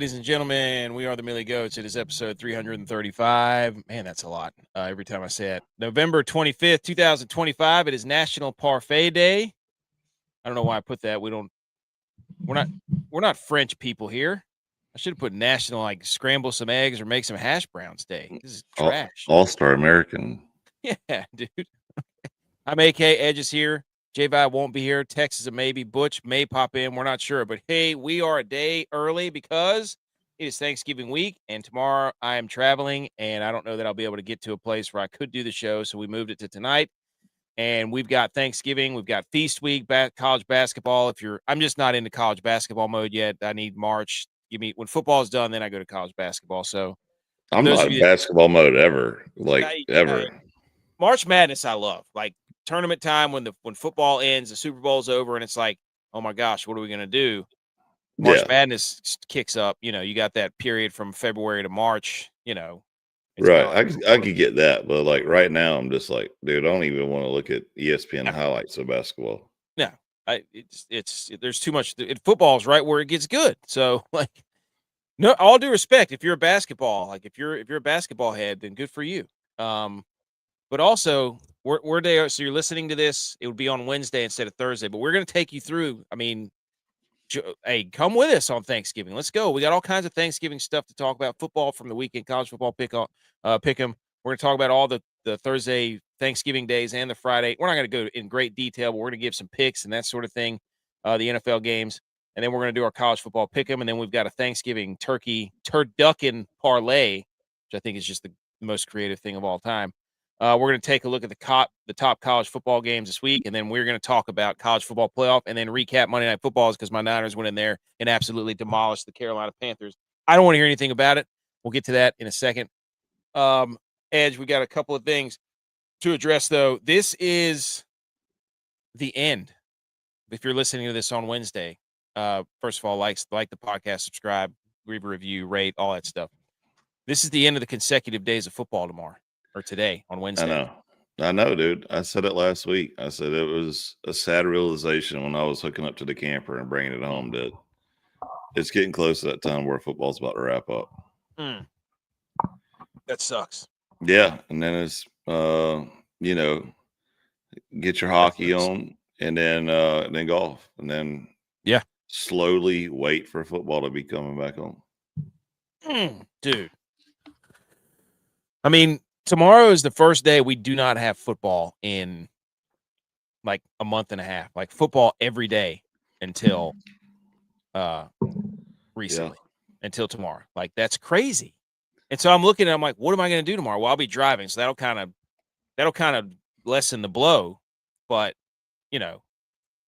ladies and gentlemen. We are the Millie Goats. It is episode 335. Man, that's a lot. Every time I say it. November 25th, 2025. It is National Parfait Day. I don't know why I put that. We're not French people here. I should have put National, like, scramble some eggs or make some hash browns day. This is trash. All-Star American. Yeah, dude. I'm AK. Edge is here. J-Vi won't be here. Tex is a maybe. Butch may pop in. We're not sure. But, hey, we are a day early because it is Thanksgiving week, and tomorrow I am traveling, and I don't know that I'll be able to get to a place where I could do the show, so we moved it to tonight. And we've got Thanksgiving. We've got Feast Week, college basketball. I'm just not into college basketball mode yet. I need March. When football is done, then I go to college basketball. So I'm not in basketball mode ever, ever. March Madness I love. Like, tournament time when football ends, the Super Bowl's over, and it's like, oh my gosh, what are we going to do? March Madness kicks up. You got that period from February to March. Right. I could get that, but like right now, I'm just like, dude, I don't even want to look at ESPN highlights of basketball. No, there's too much. Football's right where it gets good. So, like, no, all due respect, if you're a basketball, like if you're a basketball head, then good for you. But also, we're there. So you're listening to this. It would be on Wednesday instead of Thursday. But we're going to take you through. I mean, hey, come with us on Thanksgiving. Let's go. We got all kinds of Thanksgiving stuff to talk about. Football from the weekend, college football pick 'em. We're going to talk about all the Thursday Thanksgiving days and the Friday. We're not going to go in great detail, but we're going to give some picks and that sort of thing. The NFL games, and then we're going to do our college football pick 'em, and then we've got a Thanksgiving turducken parlay, which I think is just the most creative thing of all time. We're going to take a look at the top college football games this week, and then we're going to talk about college football playoff and then recap Monday Night Football because my Niners went in there and absolutely demolished the Carolina Panthers. I don't want to hear anything about it. We'll get to that in a second. Edge, we got a couple of things to address, though. This is the end. If you're listening to this on Wednesday, first of all, like the podcast, subscribe, leave a review, rate, all that stuff. This is the end of the consecutive days of football tomorrow. Or today on Wednesday. I know, dude. I said it last week. I said it was a sad realization when I was hooking up to the camper and bringing it home that it's getting close to that time where football's about to wrap up. That sucks. Yeah, and then it's get your hockey on, and then golf, and then slowly wait for football to be coming back on. Dude, I mean, tomorrow is the first day we do not have football in like a month and a half. Like football every day until recently, until tomorrow. Like, that's crazy. And so I'm looking at, I'm like, what am I going to do tomorrow? Well, I'll be driving, so that'll kind of lessen the blow. But and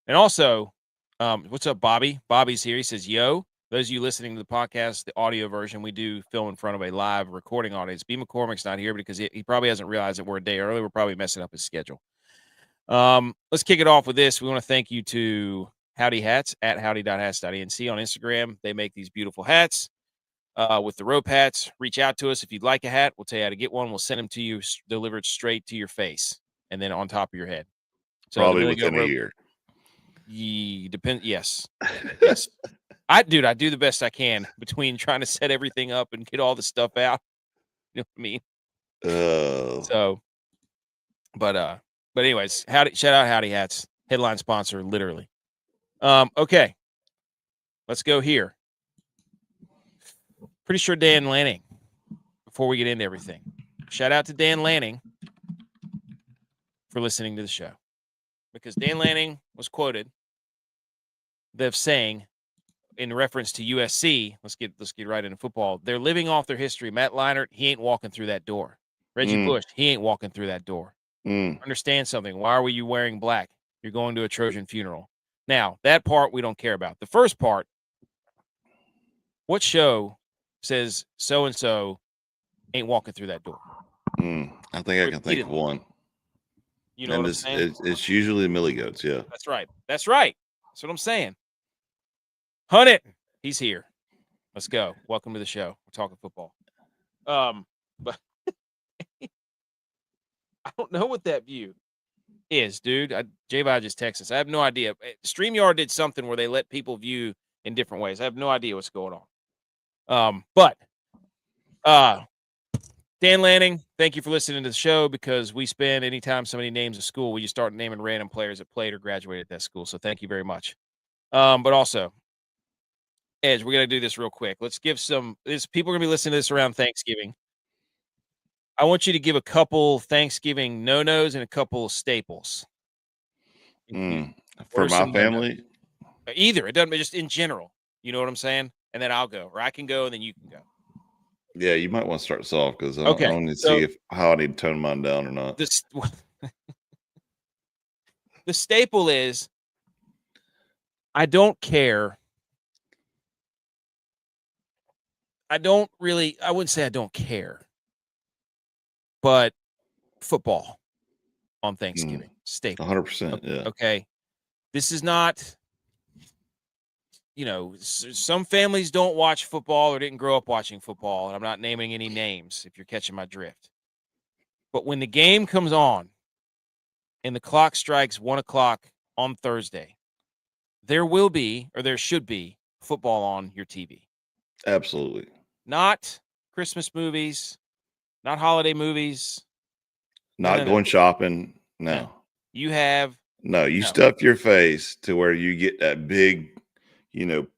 also, what's up, Bobby? Bobby's here. He says, "Yo." Those of you listening to the podcast, the audio version, we do film in front of a live recording audience. B. McCormick's not here because he probably hasn't realized that we're a day early. We're probably messing up his schedule. Let's kick it off with this. We want to thank you to Howdy Hats at howdy.hats.nc on Instagram. They make these beautiful hats with the rope hats. Reach out to us if you'd like a hat. We'll tell you how to get one. We'll send them to you delivered straight to your face and then on top of your head. So probably within a year. Yes. Yes. I do the best I can between trying to set everything up and get all the stuff out. You know what I mean? So, but anyways, shout out Howdy Hats, headline sponsor, literally. Okay, let's go here. Pretty sure Dan Lanning. Before we get into everything, shout out to Dan Lanning for listening to the show, because Dan Lanning was quoted of saying, in reference to USC, let's get right into football. They're living off their history. Matt Leinart, he ain't walking through that door. Reggie Bush, he ain't walking through that door. Understand something. Why are you wearing black? You're going to a Trojan funeral. Now, that part we don't care about. The first part, what show says so-and-so ain't walking through that door? I think I can think of one. You know what I'm saying? It's usually the Millie Goats, yeah. That's right. That's what I'm saying. Hunt it. He's here. Let's go. Welcome to the show. We're talking football. But I don't know what that view is, dude. J-Vi just texted us. I have no idea. StreamYard did something where they let people view in different ways. I have no idea what's going But Dan Lanning, thank you for listening to the show, because we spend anytime somebody names a school, we just start naming random players that played or graduated at that school. So thank you very much. But also, Edge, we're gonna do this real quick. Let's give people are gonna be listening to this around Thanksgiving. I want you to give a couple Thanksgiving no-nos and a couple staples. For my family? No-nos? Either. It doesn't, just in general. You know what I'm saying? And then I'll go, or I can go, and then you can go. Yeah, you might want to start us off, because I Okay, don't need to see how I need to tone mine down or not. The staple is, I don't care. I wouldn't say I don't care, but football on Thanksgiving. Staple. 100%. Yeah. Okay. This is not, some families don't watch football or didn't grow up watching football, and I'm not naming any names if you're catching my drift. But when the game comes on and the clock strikes 1:00 on Thursday, there will be, or there should be, football on your TV. Absolutely. Not Christmas movies, not holiday movies. Not going shopping. No. You have. No, you stuff your face to where you get that big,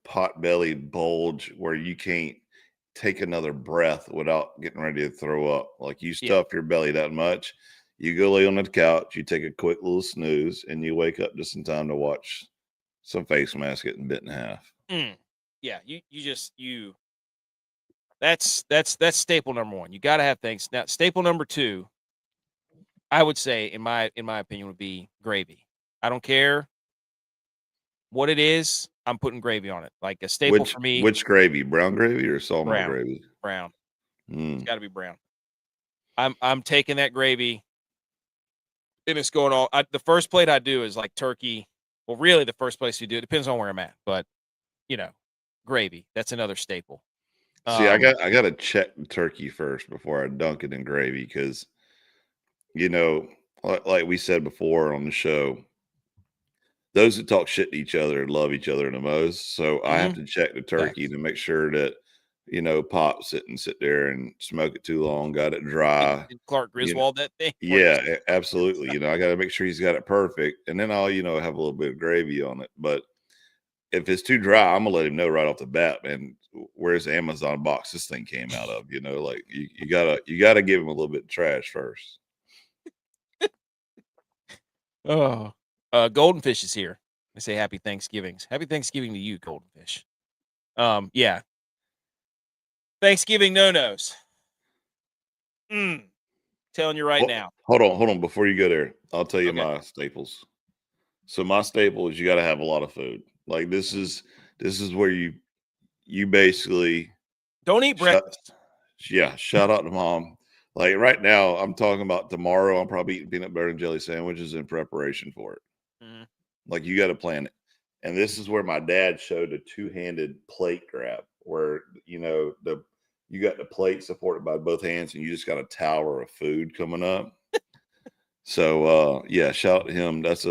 pot-bellied bulge where you can't take another breath without getting ready to throw up. Like, you stuff your belly that much, you go lay on the couch, you take a quick little snooze, and you wake up just in time to watch some face mask getting bit in half. Yeah, that's staple number one. You got to have things. Now, staple number two, I would say, in my opinion, would be gravy. I don't care what it is. I'm putting gravy on it. Like a staple for me. Which gravy? Brown gravy or sawmill gravy? Brown. It's got to be brown. I'm taking that gravy, and it's going all. The first plate I do is like turkey. Well, really, the first place you do it depends on where I'm at, but gravy. That's another staple. See, I got to check the turkey first before I dunk it in gravy, because like we said before on the show, those that talk shit to each other love each other the most. So I have to check the turkey to make sure that Pop sit there and smoke it too long, got it dry. Clark Griswold that thing. Yeah, absolutely. I got to make sure he's got it perfect, and then I'll have a little bit of gravy on it. But if it's too dry, I'm gonna let him know right off the bat, man. Where's the Amazon box this thing came out of? Like you gotta give him a little bit of trash first. Oh, Goldenfish is here. I say happy Thanksgivings. Happy Thanksgiving to you, Goldenfish. Yeah. Thanksgiving no-nos. Telling you right now. Hold on. Before you go there, I'll tell you my staples. So my staple is you got to have a lot of food. Like, this is where you basically don't eat breakfast. Shout out to Mom. Like, right now, I'm talking about tomorrow, I'm probably eating peanut butter and jelly sandwiches in preparation for it. Like, you got to plan it. And this is where my dad showed a two-handed plate grab, where you got the plate supported by both hands, and you just got a tower of food coming up. So shout out to him. That's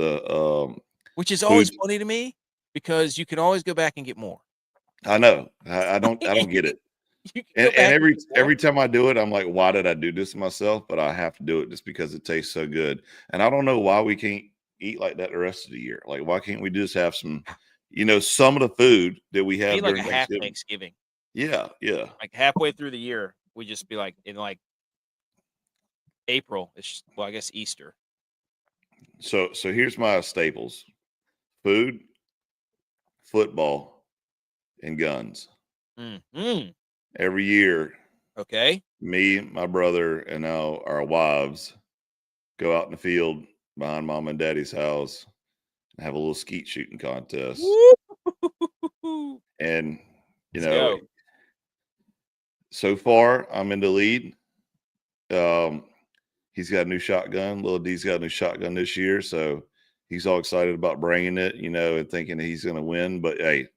which is always funny to me, because you can always go back and get more. I know. I don't get it. And every time I do it, I'm like, why did I do this to myself? But I have to do it just because it tastes so good. And I don't know why we can't eat like that the rest of the year. Like, why can't we just have some, some of the food that we have during Thanksgiving? Yeah. Like halfway through the year, we just be like, in like April, I guess Easter. So here's my staples: food, football, and guns. Every year, me, my brother, and now our wives go out in the field behind Mom and Daddy's house and have a little skeet shooting contest. And so far I'm in the lead. He's got a new shotgun. Little D's got a new shotgun this year, so he's all excited about bringing it, and thinking that he's going to win. But hey,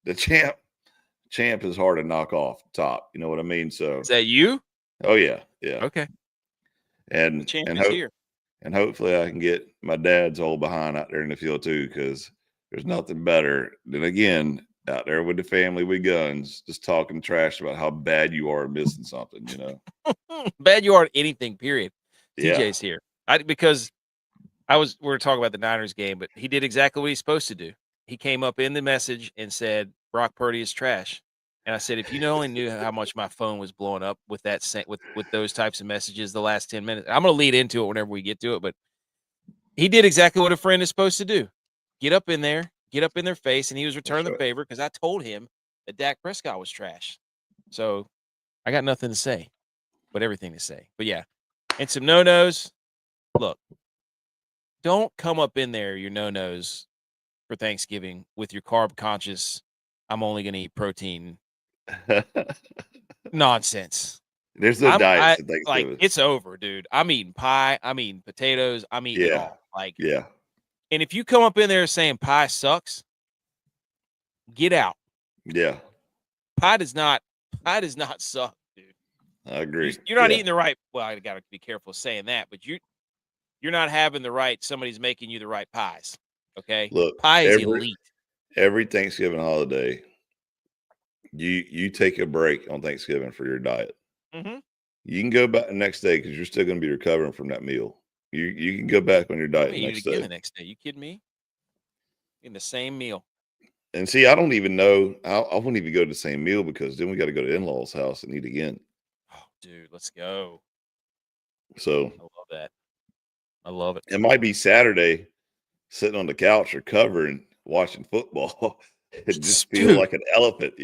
the champ is hard to knock off the top. You know what I mean? So is that you? Oh yeah. Okay. And hopefully I can get my dad's old behind out there in the field too, because there's nothing better than, again, out there with the family with guns, just talking trash about how bad you are missing something, Bad you are at anything, period. Yeah. TJ's here. Because we were talking about the Niners game, but he did exactly what he's supposed to do. He came up in the message and said, Brock Purdy is trash. And I said, if you only knew how much my phone was blowing up with with those types of messages the last 10 minutes. I'm going to lead into it whenever we get to it, but he did exactly what a friend is supposed to do. Get up in there, get up in their face, and he was returning the favor because I told him that Dak Prescott was trash. So I got nothing to say, but everything to say. But yeah, and some no-nos. Look, don't come up in there, your no-nos, for Thanksgiving with your carb-conscious, I'm only going to eat protein nonsense. There's no diets at Thanksgiving. Like, it's over, dude. I'm eating pie. I'm eating potatoes. I'm eating it all. Like, yeah. And if you come up in there saying pie sucks, get out. Yeah. Pie does not suck, dude. I agree. You're not eating the right. Well, I got to be careful saying that, but you're not having the right. Somebody's making you the right pies. Okay. Look, pie is elite. Every Thanksgiving holiday, you take a break on Thanksgiving for your diet. Mm-hmm. You can go back the next day because you're still going to be recovering from that meal. You can go back on your diet the next day. The next day. You kidding me? In the same meal. And see, I don't even know. I won't even go to the same meal because then we got to go to in-laws' house and eat again. Oh, dude, let's go. So I love that. I love it. It might be Saturday, sitting on the couch or covering, watching football. It just feel like an elephant,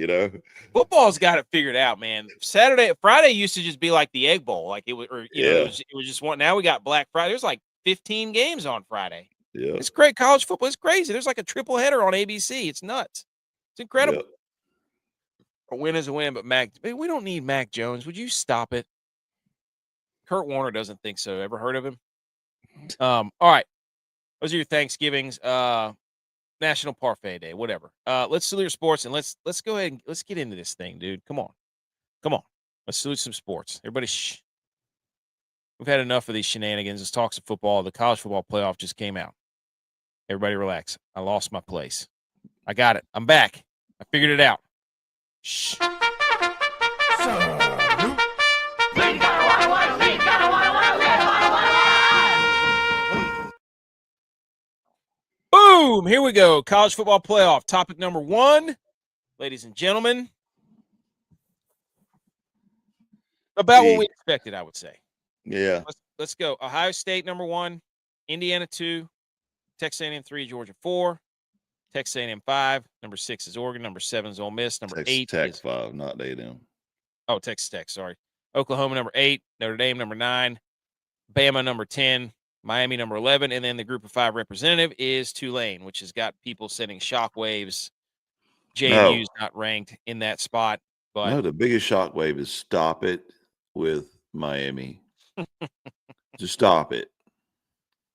Football's got it figured out, man. Friday used to just be like the Egg Bowl, like it was, or it was just one. Now we got Black Friday. There's like 15 games on Friday. Yeah, it's great. College football is crazy. There's like a triple header on ABC. It's nuts. It's incredible. Yep. A win is a win, but we don't need Mac Jones. Would you stop it? Kurt Warner doesn't think so. Ever heard of him? All right. Those are your Thanksgivings. National Parfait Day, whatever. Let's salute your sports and let's go ahead and let's get into this thing, dude. Come on. Let's salute some sports. Everybody, we've had enough of these shenanigans. Let's talk some football. The college football playoff just came out. Everybody relax. I lost my place. I got it. I'm back. I figured it out. Shh. Boom! Here we go. College football playoff. Topic number 1, ladies and gentlemen. About what we expected, I would say. Yeah. Let's go. Ohio State, number 1. Indiana, 2. Texas A&M, 3. Georgia, 4. Texas A&M, 5. Number 6 is Oregon. Number 7 is Ole Miss. Number 8 is 5, not A&M. Oh, Texas Tech, sorry. Oklahoma, number 8. Notre Dame, number 9. Bama, number 10. Miami, number 11. And then the group of 5 representative is Tulane, which has got people sending shockwaves. JMU's not ranked in that spot. But no, the biggest shockwave is stop it with Miami. Just stop it.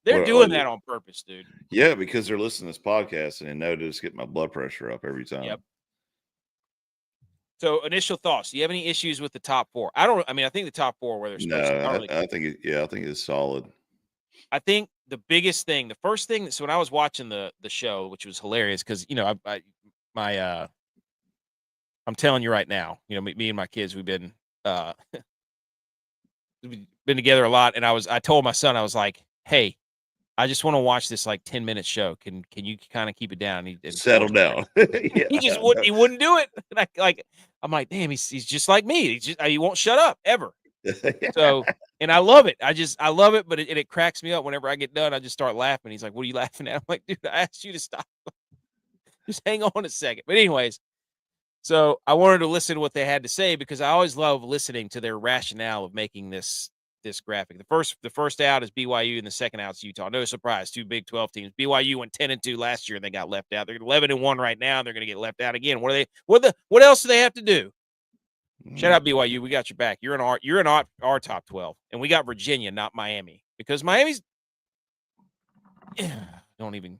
They're doing that on purpose, dude. Yeah, because they're listening to this podcast and they know to just get my blood pressure up every time. Yep. So, initial thoughts. Do you have any issues with the top 4? I think the top 4 where they're supposed to. I think it's solid. I think the biggest thing, the first thing, so when I was watching the show, which was hilarious because, I'm telling you right now, me and my kids, we've been together a lot. And I told my son, I was like, hey, I just want to watch this like 10-minute show. Can you kind of keep it down? And settle down. He wouldn't do it. And I'm like, damn, he's just like me. He won't shut up ever. So, and I love it. I love it, but it cracks me up whenever I get done. I just start laughing. He's like, what are you laughing at? I'm like, dude, I asked you to stop. Just hang on a second. But anyways, so I wanted to listen to what they had to say because I always love listening to their rationale of making this graphic. The first out is BYU and the second out is Utah. No surprise, 2 Big 12 teams. BYU went 10-2 last year and they got left out. They're 11-1 right now. And they're going to get left out again. What else do they have to do? Shout out BYU. We got your back. You're in our top 12, and we got Virginia, not Miami, because Miami's don't even.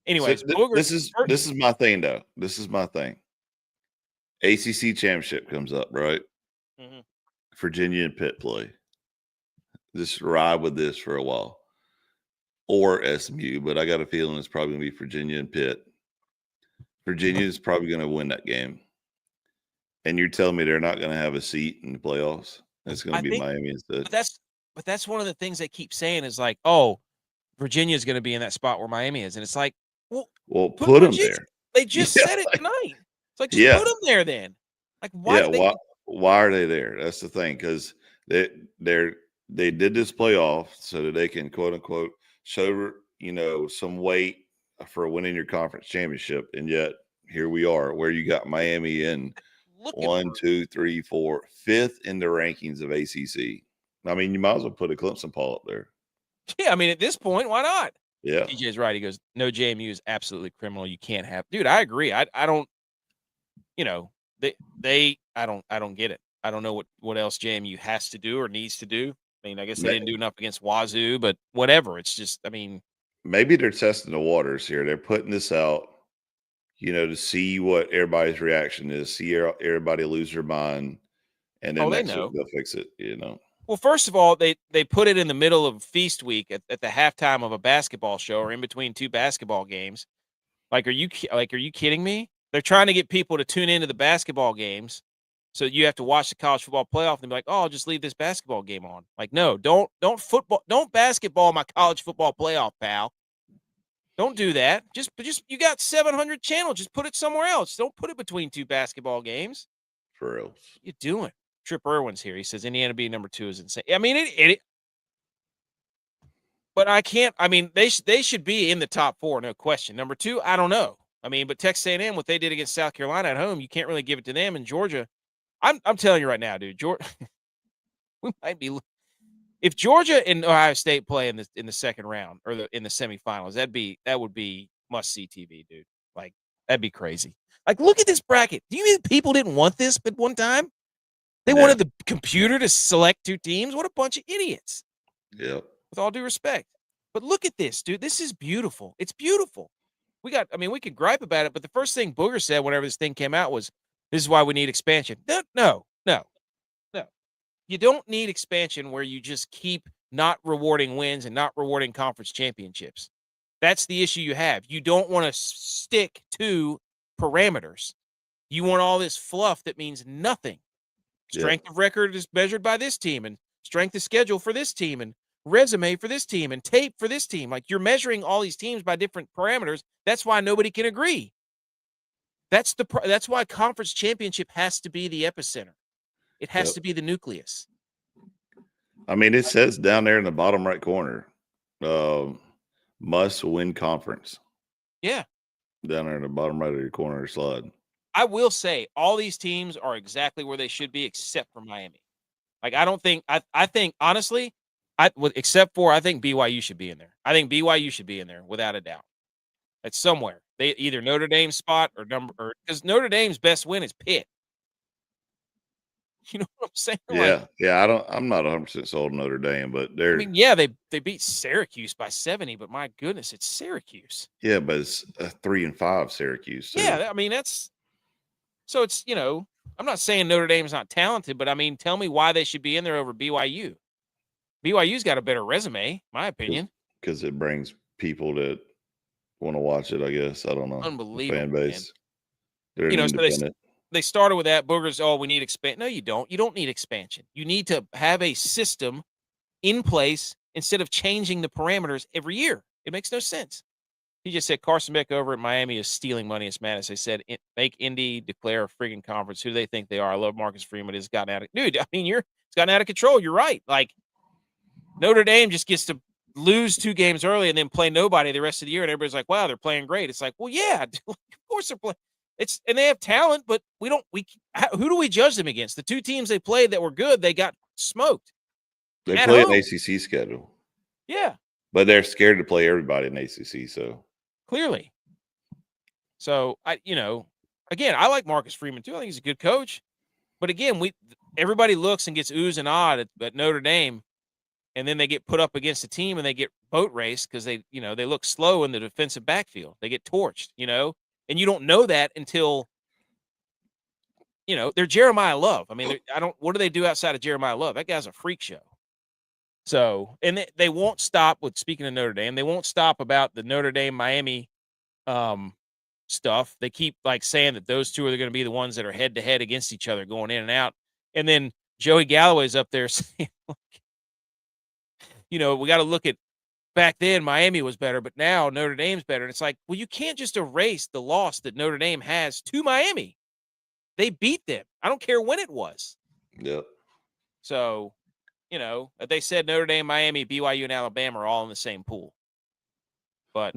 Anyways, so this is my thing though. This is my thing. ACC championship comes up, right? Mm-hmm. Virginia and Pitt play. Just ride with this for a while, or SMU, but I got a feeling it's probably gonna be Virginia and Pitt. Virginia is probably going to win that game. And you're telling me they're not going to have a seat in the playoffs? It's going to be Miami instead. But that's one of the things they keep saying is like, oh, Virginia is going to be in that spot where Miami is. And it's like, well put them there. They just said it tonight. It's like, just put them there then. Like, why? Why are they there? That's the thing, because they did this playoff so that they can quote unquote show some weight for winning your conference championship, and yet here we are where you got Miami in 1, 2, 3, 4, 5th in the rankings of ACC. I mean, you might as well put a Clemson Paul up there. Yeah, I mean, at this point, why not? Yeah, DJ's right. He goes, no, JMU is absolutely criminal. You can't have, dude. I agree. I don't. I don't get it. I don't know what else JMU has to do or needs to do. I mean, I guess they didn't do enough against Wazoo, but whatever. It's just, I mean, maybe they're testing the waters here. They're putting this out, to see what everybody's reaction is, see everybody lose their mind, and then next week they'll fix it. Well, first of all, they put it in the middle of feast week at the halftime of a basketball show or in between two basketball games. Like, are you kidding me? They're trying to get people to tune into the basketball games, so you have to watch the college football playoff and be like, "Oh, I'll just leave this basketball game on." Like, no, don't basketball my college football playoff, pal. Don't do that. Just you got 700 channels. Just put it somewhere else. Don't put it between two basketball games. For real. What you doing? Trip Irwin's here. He says Indiana being number 2 is insane. I mean, but I can't. I mean, they should be in the top 4, no question. Number 2, I don't know. I mean, but Texas A&M, what they did against South Carolina at home, you can't really give it to them. And Georgia, I'm telling you right now, dude, Georgia, we might be. If Georgia and Ohio State play in the second round or in the semifinals, that would be must-see TV, dude. Like, that'd be crazy. Like, look at this bracket. Do you mean people didn't want this at one time? They wanted the computer to select 2 teams. What a bunch of idiots. Yeah. With all due respect. But look at this, dude. This is beautiful. It's beautiful. We could gripe about it, but the first thing Booger said whenever this thing came out was, this is why we need expansion. No. You don't need expansion where you just keep not rewarding wins and not rewarding conference championships. That's the issue you have. You don't want to stick to parameters. You want all this fluff that means nothing. Strength of record is measured by this team, and strength of schedule for this team, and resume for this team, and tape for this team. Like, you're measuring all these teams by different parameters. That's why nobody can agree. That's why conference championship has to be the epicenter. It has to be the nucleus. I mean, it says down there in the bottom right corner, must win conference. Yeah. Down there in the bottom right of your corner slide. I will say all these teams are exactly where they should be, except for Miami. Like, I think honestly, except for I think BYU should be in there. I think BYU should be in there without a doubt. It's somewhere. They either Notre Dame spot or because Notre Dame's best win is Pitt. You know what I'm saying? I'm not 100% sold on Notre Dame, but they're. I mean, yeah, they beat Syracuse by 70, but my goodness, it's Syracuse. Yeah, but it's a 3-5 Syracuse. Too. Yeah, I mean so it's I'm not saying Notre Dame's not talented, but I mean, tell me why they should be in there over BYU. BYU's got a better resume, my opinion. Because it brings people that want to watch it. I guess I don't know. Unbelievable fan base. They're independent. They started with that. Boogers, we need expansion. No, you don't. You don't need expansion. You need to have a system in place instead of changing the parameters every year. It makes no sense. He just said Carson Beck over at Miami is stealing money. It's madness. They said make Indy declare a friggin' conference. Who do they think they are? I love Marcus Freeman. It's gotten out of dude. I mean, it's gotten out of control. You're right. Like, Notre Dame just gets to lose 2 games early and then play nobody the rest of the year, and everybody's like, "Wow, they're playing great." It's like, well, yeah, of course they're playing. And they have talent, but who do we judge them against? The 2 teams they played that were good, they got smoked. They play an ACC schedule. Yeah. But they're scared to play everybody in ACC, so. Clearly. So, again, I like Marcus Freeman too. I think he's a good coach. But again, everybody looks and gets oohs and ahs at Notre Dame, and then they get put up against a team and they get boat raced because they look slow in the defensive backfield. They get torched, and you don't know that until, they're Jeremiah Love. I mean, what do they do outside of Jeremiah Love? That guy's a freak show. So, and they won't stop speaking of Notre Dame, they won't stop about the Notre Dame Miami stuff. They keep like saying that those two are going to be the ones that are head to head against each other going in and out. And then Joey Galloway's up there saying, we got to look at back then Miami was better, but now Notre Dame's better. And it's like, well, you can't just erase the loss that Notre Dame has to Miami. They beat them. I don't care when it was. Yep. So, they said Notre Dame, Miami, BYU, and Alabama are all in the same pool. But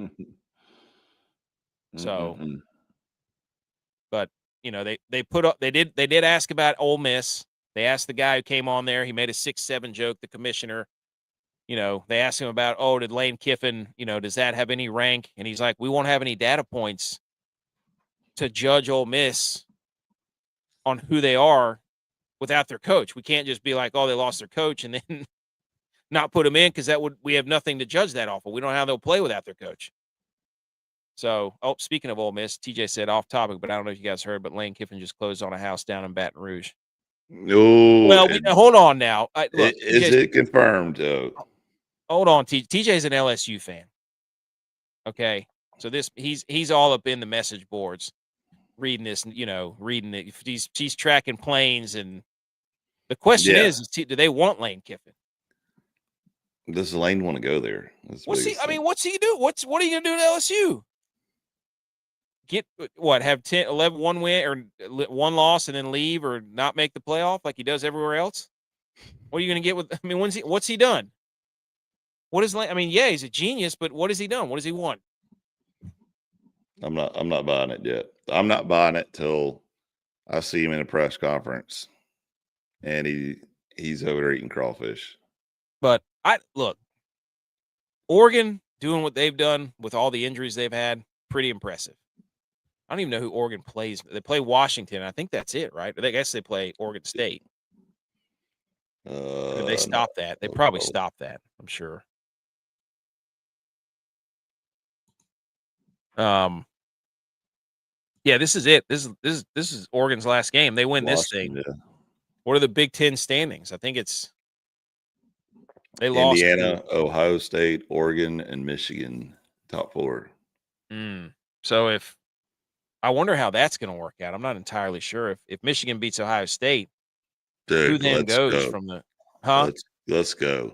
but they did ask about Ole Miss. They asked the guy who came on there. He made a 6-7 joke, the commissioner. They asked him about, did Lane Kiffin, does that have any rank? And he's like, we won't have any data points to judge Ole Miss on who they are without their coach. We can't just be like, they lost their coach and then not put them in because we have nothing to judge that off of. We don't know how they'll play without their coach. So, speaking of Ole Miss, TJ said off topic, but I don't know if you guys heard, but Lane Kiffin just closed on a house down in Baton Rouge. No. Well, hold on now. Is it confirmed? Hold on, TJ's an LSU fan. Okay, so he's all up in the message boards, reading this. Reading it. He's tracking planes, and the question is, do they want Lane Kiffin? Does Lane want to go there? What's he gonna do? What are you gonna do to LSU? Get what? Have 10, 11, one win or one loss and then leave or not make the playoff like he does everywhere else? What are you going to get with? I mean, what's he done? What is Lane? I mean, yeah, he's a genius, but what has he done? What does he want? I'm not buying it yet. I'm not buying it till I see him in a press conference, and he's over there eating crawfish. But Oregon doing what they've done with all the injuries they've had, pretty impressive. I don't even know who Oregon plays. They play Washington. I think that's it, right? I guess they play Oregon State. Did they stop that? They probably stopped that, I'm sure. Yeah, this is it. This is Oregon's last game. They win this thing. Yeah. What are the Big Ten standings? I think they lost Indiana, Ohio State, Oregon, and Michigan, top 4. So I wonder how that's going to work out. I'm not entirely sure. If Michigan beats Ohio State, who then goes from the Let's go.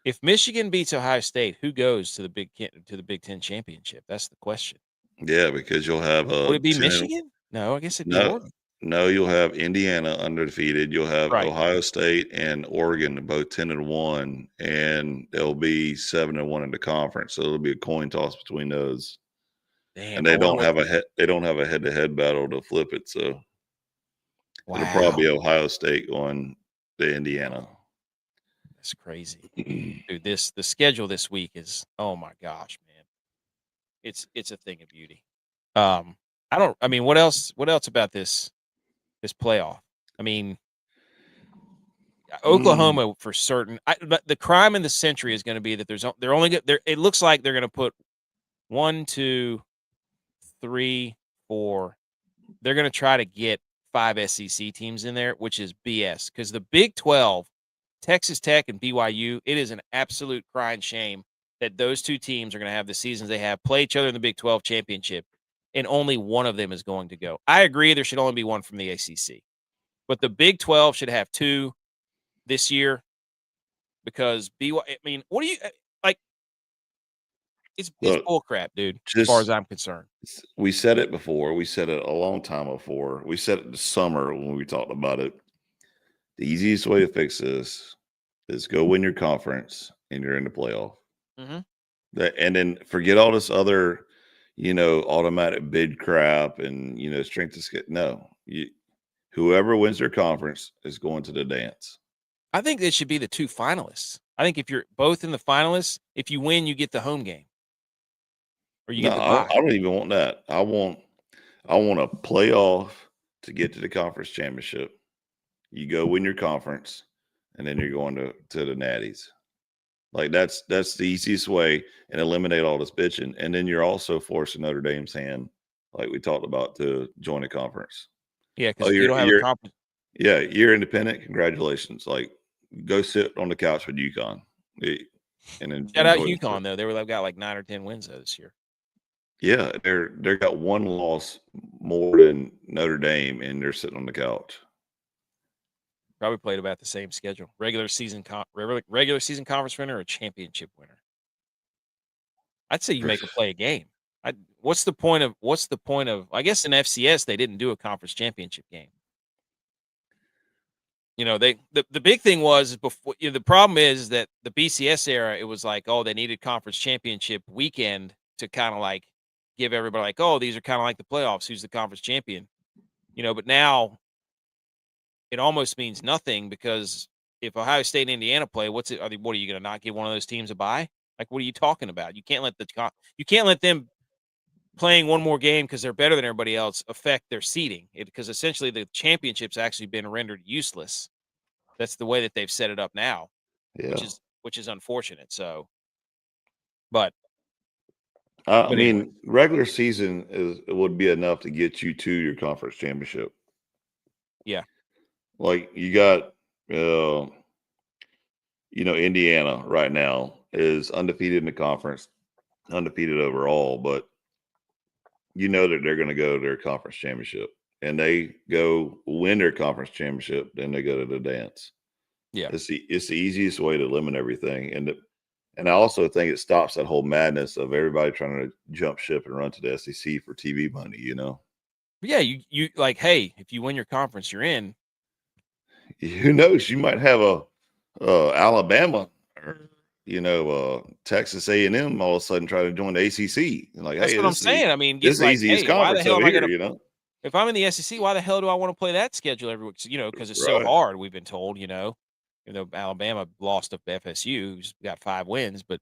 If Michigan beats Ohio State, who goes to the Big Ten championship? That's the question. Yeah, because you'll have would it be Michigan? No, I guess it'd be Oregon. No, you'll have Indiana undefeated. You'll have Ohio State and Oregon both 10-1, and they'll be 7-1 in the conference. So it'll be a coin toss between those. Damn, and they don't have a head-to-head battle to flip it. So it'll probably be Ohio State going to Indiana. That's crazy, dude. The schedule this week is, oh my gosh, man, it's a thing of beauty. What else about this playoff? I mean, Oklahoma for certain. The crime in the century is going to be that it looks like they're going to put 1, 2, 3, 4. They're going to try to get 5 SEC teams in there, which is BS because the Big 12, Texas Tech and BYU, it is an absolute crying shame that those two teams are going to have the seasons they have, play each other in the Big 12 championship, and only one of them is going to go. I agree there should only be one from the ACC. But the Big 12 should have 2 this year because what do you like? It's bullcrap, dude, as far as I'm concerned. We said it before. We said it a long time before. We said it this summer when we talked about it. The easiest way to fix this is go win your conference and you're in the playoff. Mm-hmm. And then forget all this other, automatic bid crap and, strength of schedule. No, whoever wins their conference is going to the dance. I think it should be the 2 finalists. I think if you're both in the finalists, if you win, you get the home game. Or you get the bye. I don't even want that. I want a playoff to get to the conference championship. You go win your conference, and then you're going to the Natties. Like that's the easiest way and eliminate all this bitching. And then you're also forcing Notre Dame's hand, like we talked about, to join a conference. Yeah, because you don't have a conference. Yeah, you're independent. Congratulations. Like, go sit on the couch with UConn. And then shout out UConn though. They've got like 9 or 10 wins this year. Yeah, they're got one loss more than Notre Dame, and they're sitting on the couch. Probably played about the same schedule. Regular season conference winner or championship winner. I'd say you make them play a game. What's the point of? I guess in FCS they didn't do a conference championship game. The big thing was before. The problem is that the BCS era, it was like, oh, they needed conference championship weekend to kind of like give everybody like, oh, these are kind of like the playoffs. Who's the conference champion? But now it almost means nothing because if Ohio State and Indiana play, what are you going to not give one of those teams a bye? Like, what are you talking about? You can't let them playing one more game because they're better than everybody else affect their seeding, because essentially the championship's actually been rendered useless. That's the way that they've set it up now, Yeah. which is unfortunate. So, but I anyway. mean, regular season would be enough to get you to your conference championship. Yeah. Like you got, Indiana right now is undefeated in the conference, undefeated overall, but you know that they're going to go to their conference championship, and they go win their conference championship, then they go to the dance. Yeah. It's the easiest way to limit everything, and I also think it stops that whole madness of everybody trying to jump ship and run to the SEC for TV money. Yeah, you like, hey, if you win your conference, you're in. Who knows? You might have a Alabama, or, Texas A&M all of a sudden try to join the ACC. Like, That's hey, what I'm saying. I mean, this get is the like, easiest hey, why the conference hell over am I here. gonna? If I'm in the SEC, why the hell do I want to play that schedule every week? Because it's so Right. hard. We've been told, Alabama lost to FSU, who's got 5 wins, but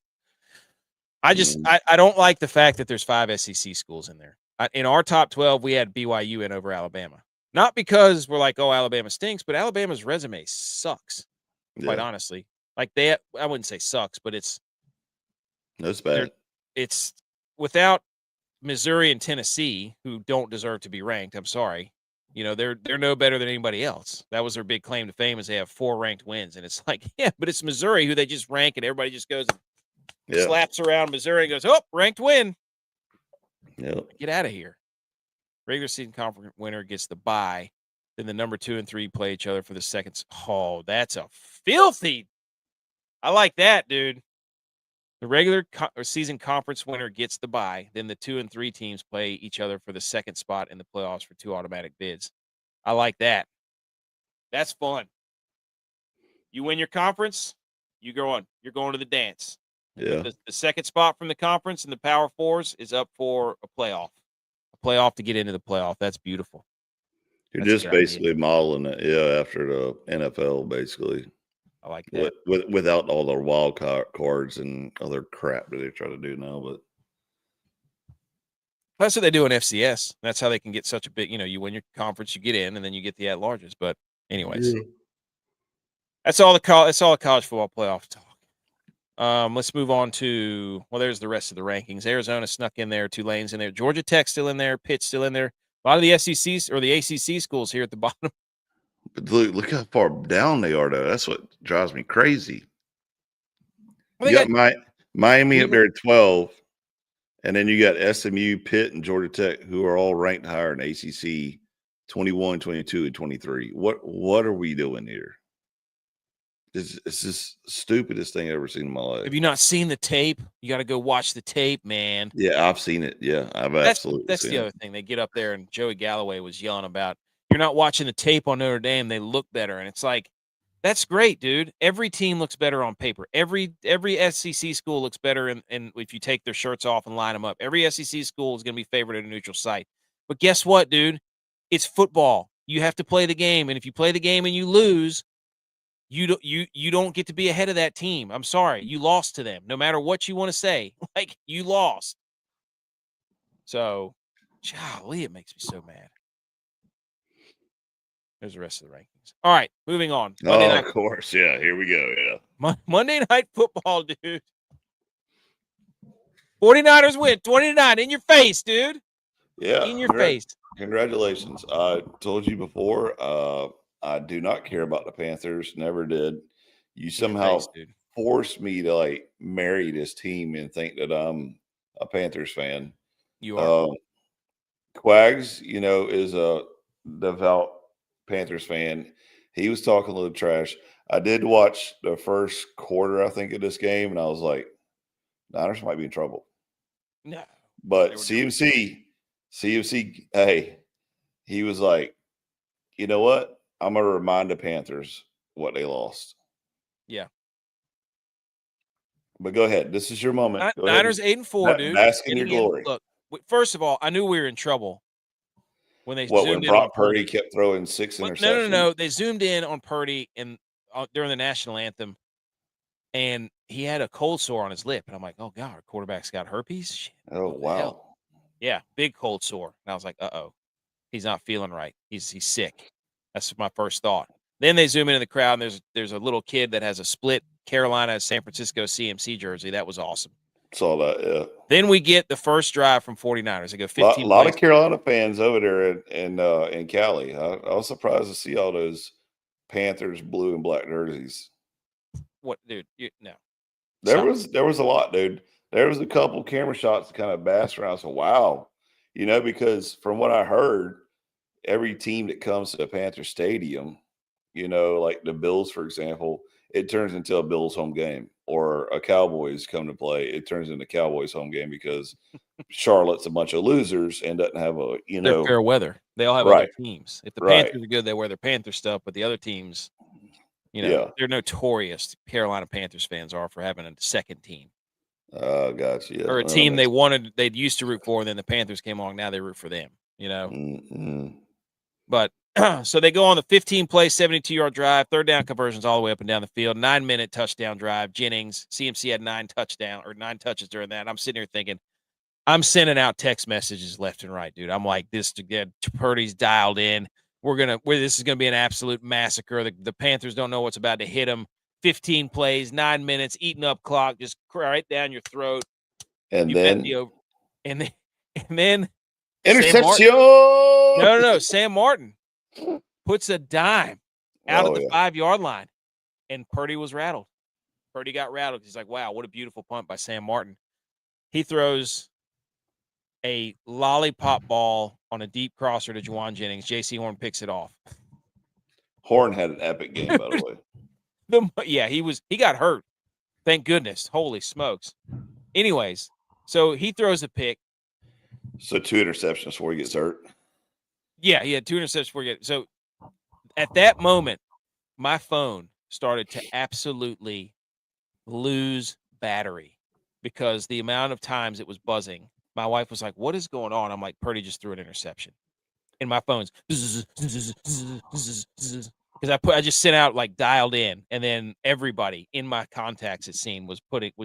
I don't like the fact that there's 5 SEC schools in there. In our top 12, we had BYU in over Alabama. Not because we're like, oh, Alabama stinks, but Alabama's resume sucks. Quite honestly, like I wouldn't say sucks, but That's bad. It's without Missouri and Tennessee, who don't deserve to be ranked. I'm sorry. They're no better than anybody else. That was their big claim to fame, is they have 4 ranked wins. And it's like, yeah, but it's Missouri who they just rank, and everybody just goes and slaps around Missouri and goes, oh, ranked win. Yep. Get out of here. Regular season conference winner gets the bye. Then the number 2 and 3 play each other for the second. Oh, that's a filthy. I like that, dude. The regular season conference winner gets the bye. Then the 2 and 3 teams play each other for the second spot in the playoffs for 2 automatic bids. I like that. That's fun. You win your conference, you're going to the dance. Yeah. The second spot from the conference in the Power Fours is up for a playoff to get into the playoff. That's beautiful. You're just basically modeling it, after the NFL, basically. I like that. Without all the wild cards and other crap that they try to do now, but that's what they do in FCS. That's how they can get such a big, you win your conference, you get in, and then you get the at-larges. But anyways, that's all the college football playoff talk. Let's move on to, there's the rest of the rankings. Arizona snuck in there, Tulane's in there, Georgia Tech still in there, Pitt still in there. A lot of the SECs or the ACC schools here at the bottom. But look how far down they are, though. That's what drives me crazy. You got Miami up there at 12, and then you got SMU, Pitt, and Georgia Tech, who are all ranked higher in ACC 21, 22, and 23. What are we doing here? It's just the stupidest thing I've ever seen in my life. Have you not seen the tape? You got to go watch the tape, man. Yeah, I've seen it. Yeah, I've absolutely That's seen the other thing. They get up there, and Joey Galloway was yelling about, you're not watching the tape on Notre Dame. They look better. And it's like, that's great, dude. Every team looks better on paper. Every SEC school looks better, and if you take their shirts off and line them up. Every SEC school is going to be favored at a neutral site. But guess what, dude? It's football. You have to play the game, and if you play the game and you lose, you don't get to be ahead of that team. I'm sorry. You lost to them. No matter what you want to say, like, you lost. So, golly, it makes me so mad. There's the rest of the rankings. All right, moving on. Monday night. Of course. Yeah, here we go. Yeah. Monday Night Football, dude. 49ers win 29 in your face, dude. Yeah. In your face. Congratulations. I told you before, I do not care about the Panthers. Never did. You somehow forced me to marry this team and think that I'm a Panthers fan. You are. Quags, is a devout Panthers fan. He was talking a little trash. I did watch the first quarter, I think, of this game, and I was like, Niners might be in trouble. No. But CMC, hey, he was like, you know what? I'm going to remind the Panthers what they lost. Yeah. But go ahead. This is your moment. Go Niners ahead. 8-4, dude. Bask in your glory. Look, first of all, I knew we were in trouble when they When zoomed in Brock on Purdy. kept throwing 6 interceptions? No. They zoomed in on Purdy during the national anthem, and he had a cold sore on his lip. And I'm like, oh, God, our quarterback's got herpes? Shit, Oh, wow. Hell? Yeah, big cold sore. And I was like, uh-oh, he's not feeling right. He's sick. That's my first thought. Then they zoom into the crowd, and there's a little kid that has a split Carolina San Francisco CMC jersey. That was awesome. Saw that, yeah. Then we get the first drive from 49ers. They go 15 A lot of Carolina fans over there in Cali. I was surprised to see all those Panthers blue and black jerseys. What, dude? No. There was a lot, dude. There was a couple camera shots that kind of bass around. So, wow. Because from what I heard, every team that comes to the Panther Stadium, like the Bills, for example, it turns into a Bills home game, or a Cowboys come to play, it turns into Cowboys home game because Charlotte's a bunch of losers and doesn't have they're fair weather. They all have other teams. If the Panthers are good, they wear their Panther stuff, but the other teams, they're notorious. Carolina Panthers fans are for having a second team. Oh, gotcha. Yeah. Or a team they'd used to root for, and then the Panthers came along. Now they root for them, Mm-hmm. But so they go on the 15-play, 72-yard drive, third down conversions all the way up and down the field, 9-minute touchdown drive. Jennings, CMC had 9 touches during that. I'm sitting here thinking, I'm sending out text messages left and right, dude. I'm like, Purdy's dialed in. This is gonna be an absolute massacre. The Panthers don't know what's about to hit them. 15 plays, 9 minutes, eating up clock, just right down your throat. And then interception. No. Sam Martin puts a dime out of the 5-yard line, and Purdy was rattled. Purdy got rattled. He's like, wow, what a beautiful punt by Sam Martin. He throws a lollipop ball on a deep crosser to Juwan Jennings. J.C. Horn picks it off. Horn had an epic game, by the way. He got hurt. Thank goodness. Holy smokes. Anyways, so he throws a pick. So 2 interceptions before he gets hurt. Yeah, he had 2 interceptions before he gets. So at that moment, my phone started to absolutely lose battery because the amount of times it was buzzing. My wife was like, what is going on? I'm like, Purdy just threw an interception. And my phone's because I just sent out dialed in, and then everybody in my contacts it seemed was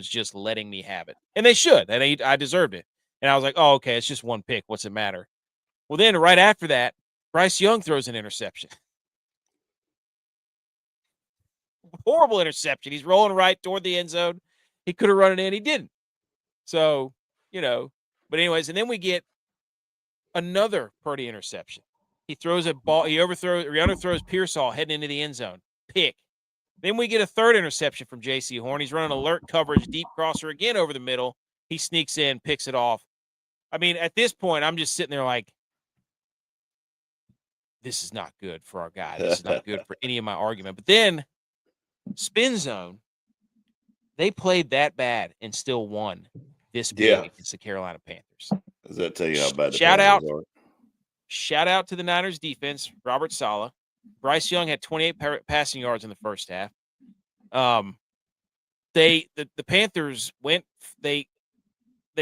just letting me have it. And they should. And I deserved it. And I was like, oh, okay, it's just one pick. What's it matter? Well, then right after that, Bryce Young throws an interception. Horrible interception. He's rolling right toward the end zone. He could have run it in. He didn't. So, but anyways, and then we get another Purdy interception. He throws a ball. He underthrows Pearsall heading into the end zone. Pick. Then we get a third interception from J.C. Horn. He's running alert coverage, deep crosser again over the middle. He sneaks in, picks it off. I mean, at this point, I'm just sitting there like, this is not good for our guy. This is not good for any of my argument. But then, spin zone, they played that bad and still won this big against the Carolina Panthers. Does that tell you how bad the Panthers are? Shout out to the Niners defense, Robert Saleh. Bryce Young had 28 passing yards in the first half. The Panthers went they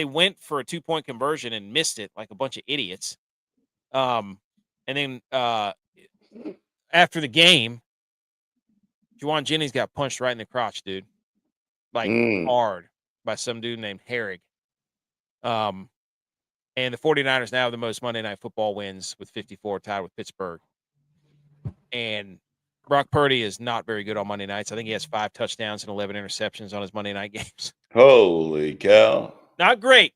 went for a 2-point conversion and missed it like a bunch of idiots. And then after the game, Juwan Jennings got punched right in the crotch, dude. Hard by some dude named Herrig. And the 49ers now have the most Monday Night Football wins with 54, tied with Pittsburgh. And Brock Purdy is not very good on Monday nights. I think he has 5 touchdowns and 11 interceptions on his Monday night games. Holy cow. Not great.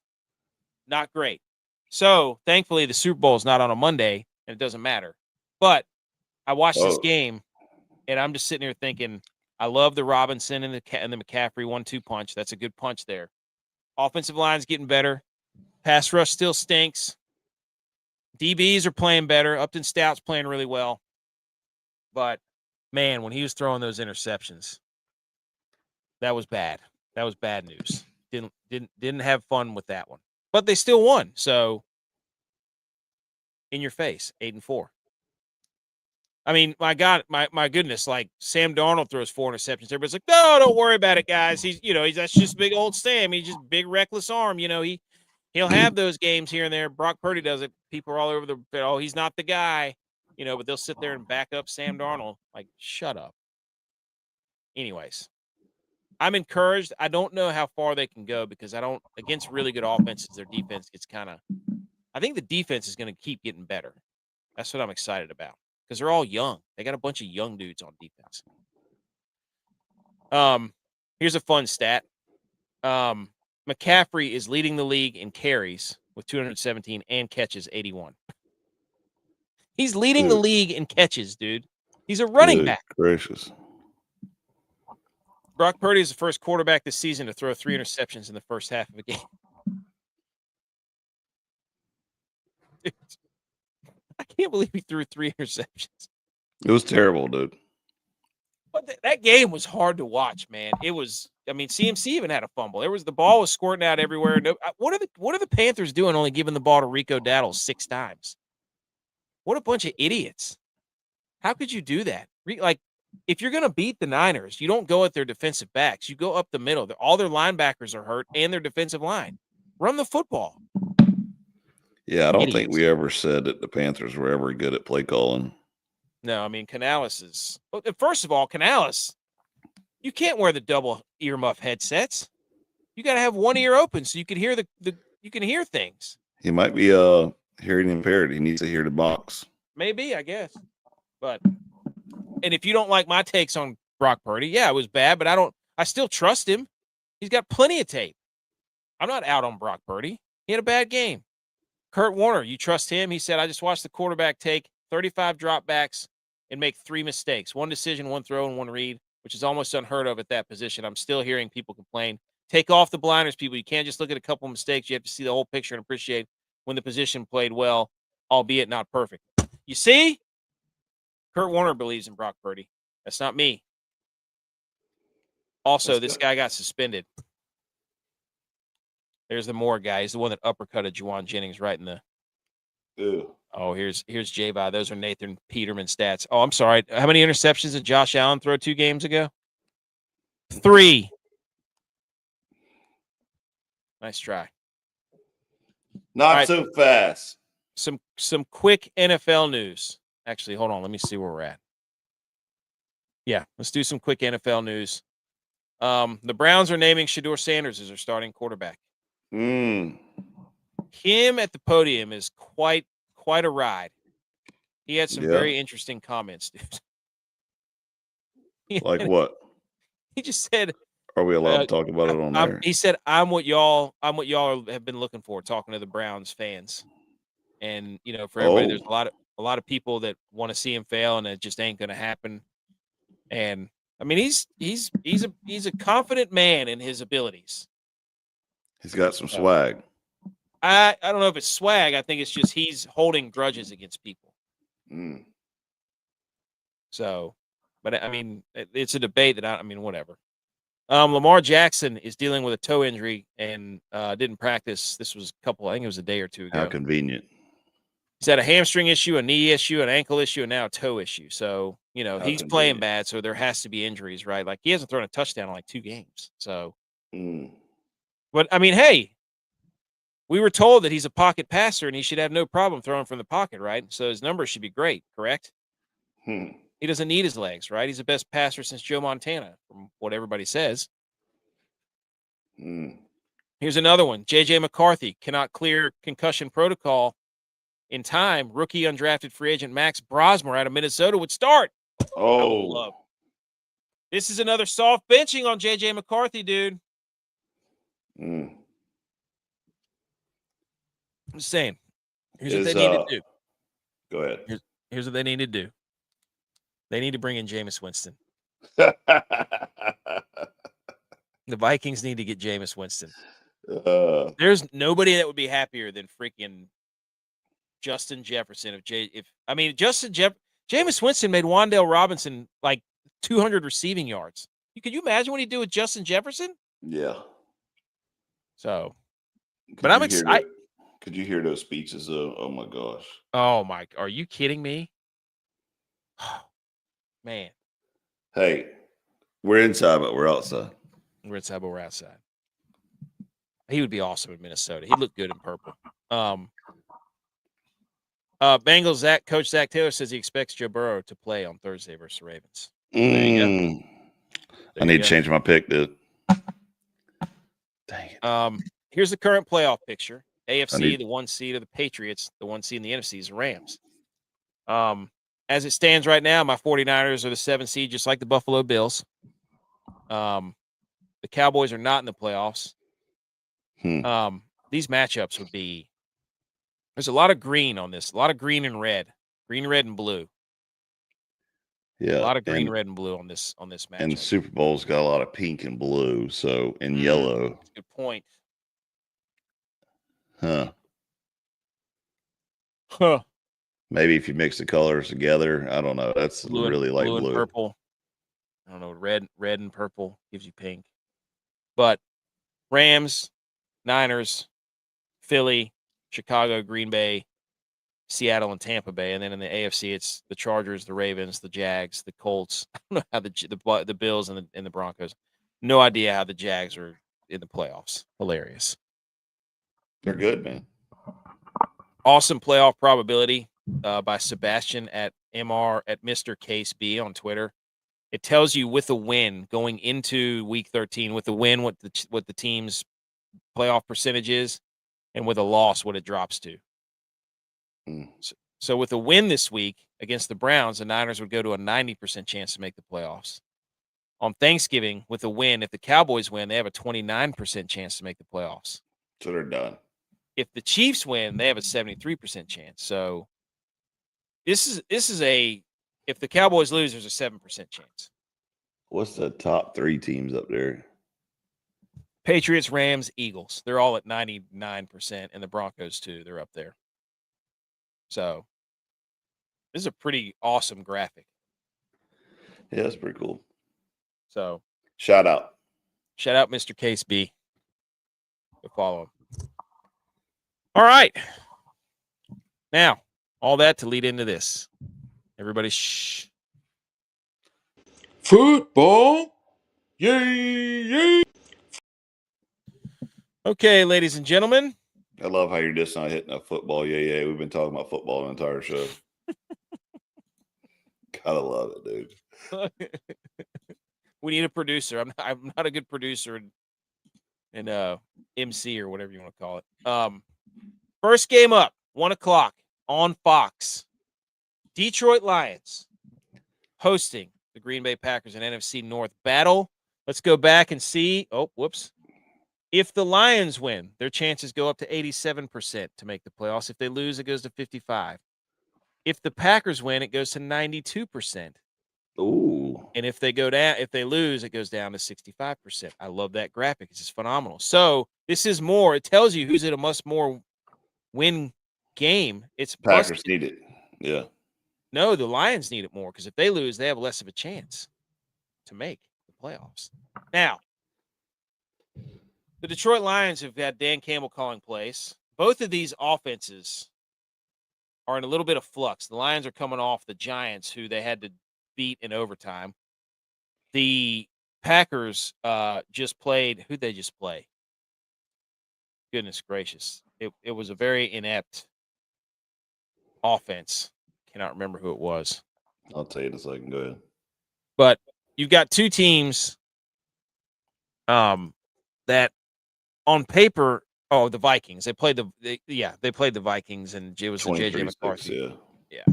Not great. So, thankfully, the Super Bowl is not on a Monday, and it doesn't matter. But I watched this game, and I'm just sitting here thinking, I love the Robinson and the McCaffrey 1-2 punch. That's a good punch there. Offensive line's getting better. Pass rush still stinks. DBs are playing better. Upton Stout's playing really well. But, man, when he was throwing those interceptions, that was bad. That was bad news. Didn't have fun with that one. But they still won. So, in your face, 8-4. I mean, my God, my goodness, like Sam Darnold throws 4 interceptions. Everybody's like, no, don't worry about it, guys. He's that's just big old Sam. He's just big reckless arm. He'll have those games here and there. Brock Purdy does it. People are all over he's not the guy, but they'll sit there and back up Sam Darnold. Like, shut up. Anyways, I'm encouraged. I don't know how far they can go because against really good offenses, their defense gets I think the defense is going to keep getting better. That's what I'm excited about. Because they're all young. They got a bunch of young dudes on defense. Here's a fun stat. McCaffrey is leading the league in carries with 217 and catches 81. He's leading the league in catches, dude. He's a running back. Gracious. Brock Purdy is the first quarterback this season to throw 3 interceptions in the first half of a game. Dude, I can't believe he threw 3 interceptions. It was terrible, dude. But that game was hard to watch, man. It was. I mean, CMC even had a fumble. The ball was squirting out everywhere. What are the Panthers doing? Only giving the ball to Rico Dowdle 6 times. What a bunch of idiots! How could you do that? Like, if you're going to beat the Niners, you don't go at their defensive backs. You go up the middle. All their linebackers are hurt and their defensive line. Run the football. Yeah, I don't think we ever said that the Panthers were ever good at play calling. No, I mean, Canales is – first of all, Canales, you can't wear the double earmuff headsets. You got to have one ear open so you can hear you can hear things. He might be hearing impaired. He needs to hear the box. Maybe, I guess. And if you don't like my takes on Brock Purdy, yeah, it was bad, but I still trust him. He's got plenty of tape. I'm not out on Brock Purdy. He had a bad game. Kurt Warner, you trust him? He said, I just watched the quarterback take 35 dropbacks and make 3 mistakes. 1 decision, 1 throw, and 1 read, which is almost unheard of at that position. I'm still hearing people complain. Take off the blinders, people. You can't just look at a couple of mistakes. You have to see the whole picture and appreciate when the position played well, albeit not perfect. You see? Kurt Warner believes in Brock Purdy. That's not me. Also, this guy got suspended. There's the Moore guy. He's the one that uppercutted Juwan Jennings right in the. Ew. Oh, here's J-Vi. Those are Nathan Peterman stats. Oh, I'm sorry. How many interceptions did Josh Allen throw 2 games ago? 3. Nice try. Not so fast. Some quick NFL news. Actually, hold on. Let me see where we're at. Yeah, let's do some quick NFL news. The Browns are naming Shedeur Sanders as their starting quarterback. Him at the podium is quite a ride. He had some very interesting comments, dude. Like what? He just said, "Are we allowed to talk about it on there?" He said, "I'm what y'all have been looking for." Talking to the Browns fans, and for everybody, there's a lot of people that want to see him fail, and it just ain't going to happen. And I mean, he's a confident man in his abilities. He's got some swag. I don't know if it's swag. I think it's just he's holding grudges against people. So, but I mean, it's a debate that whatever. Lamar Jackson is dealing with a toe injury and didn't practice. This was I think it was a day or 2 ago. How convenient. He's had a hamstring issue, a knee issue, an ankle issue, and now a toe issue. So, he's playing bad. So there has to be injuries, right? Like, he hasn't thrown a touchdown in like 2 games. So, but I mean, hey, we were told that he's a pocket passer and he should have no problem throwing from the pocket, right? So his numbers should be great, correct? He doesn't need his legs, right? He's the best passer since Joe Montana, from what everybody says. Here's another one. J.J. McCarthy cannot clear concussion protocol in time. Rookie undrafted free agent Max Brosmer out of Minnesota would start. Oh. This is another soft benching on J.J. McCarthy, dude. I'm just saying. Here's what they need to do. Go ahead. Here's what they need to do. They need to bring in Jameis Winston. The Vikings need to get Jameis Winston. There's nobody that would be happier than freaking Justin Jefferson. Jameis Winston made Wan'Dale Robinson like 200 receiving yards. Could you imagine what he'd do with Justin Jefferson? Yeah. So, but I'm excited. Could you hear those speeches though? Oh my gosh. Oh my! Are you kidding me? Man. Hey, we're inside, but we're outside. We're inside, but we're outside. He would be awesome in Minnesota. He looked good in purple. Bengals Coach Zach Taylor says he expects Joe Burrow to play on Thursday versus the Ravens. There you go. I need to change my pick, dude. Dang it. Here's the current playoff picture. AFC, the 1 seed of the Patriots. The 1 seed in the NFC is the Rams. As it stands right now, my 49ers are the 7 seed, just like the Buffalo Bills. The Cowboys are not in the playoffs. These matchups would be – there's a lot of green on this, a lot of green and red. Green, red, and blue. Yeah. A lot of green, red, and blue on this matchup. And the Super Bowl's got a lot of pink and blue, and yellow. That's a good point. Huh. Maybe if you mix the colors together, I don't know. That's really like blue and purple. I don't know. Red and purple gives you pink. But Rams, Niners, Philly, Chicago, Green Bay, Seattle, and Tampa Bay. And then in the AFC, it's the Chargers, the Ravens, the Jags, the Colts. I don't know how the Bills and the Broncos. No idea how the Jags are in the playoffs. Hilarious. They're good, man. Awesome playoff probability by Sebastian at Mr. Case B on Twitter. It tells you with a win going into week 13, with a win what the team's playoff percentage is, and with a loss what it drops to. So with a win this week against the Browns, the Niners would go to a 90% chance to make the playoffs. On Thanksgiving, with a win, if the Cowboys win, they have a 29% chance to make the playoffs. So they're done. If the Chiefs win, they have a 73% chance. So this is if the Cowboys lose, there's a 7% chance. What's the top 3 teams up there? Patriots, Rams, Eagles. They're all at 99%, and the Broncos too. They're up there. So this is a pretty awesome graphic. Yeah, that's pretty cool. So shout out, Mr. Case B. Go follow him. All right. Now, all that to lead into this. Everybody, shh. Football. Yay, yay. Okay, ladies and gentlemen. I love how you're just not hitting a football. Yeah. We've been talking about football the entire show. Gotta love it, dude. We need a producer. I'm not a good producer and MC or whatever you want to call it. First game up, 1:00 on Fox. Detroit Lions hosting the Green Bay Packers in NFC North battle. Let's go back and see. Oh, whoops. If the Lions win, their chances go up to 87% to make the playoffs. If they lose, it goes to 55%. If the Packers win, it goes to 92%. Ooh. And if they lose, it goes down to 65%. I love that graphic. It's just phenomenal. So this is more. It tells you who's in a must-more win game. It's Packers need it. Yeah. No, the Lions need it more because if they lose, they have less of a chance to make the playoffs. Now, the Detroit Lions have had Dan Campbell calling plays. Both of these offenses are in a little bit of flux. The Lions are coming off the Giants, who they had to beat in overtime. The Packers just played. Who'd they just play? Goodness gracious. It was a very inept offense. Cannot remember who it was. I'll tell you in a second. Go ahead. But you've got two teams that on paper, the Vikings. They played the Vikings, and it was the JJ McCarthy. Yeah.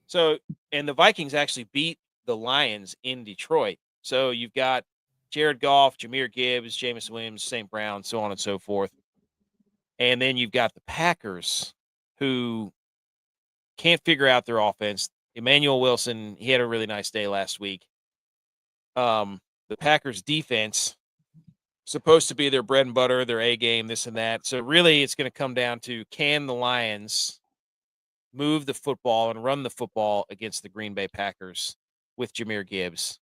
So, and the Vikings actually beat the Lions in Detroit. So you've got Jared Goff, Jahmyr Gibbs, Jameson Williams, St. Brown, so on and so forth. And then you've got the Packers, who can't figure out their offense. Emmanuel Wilson, he had a really nice day last week. The Packers defense supposed to be their bread and butter, their A game, this and that. So really, it's going to come down to, can the Lions move the football and run the football against the Green Bay Packers with Jahmyr Gibbs?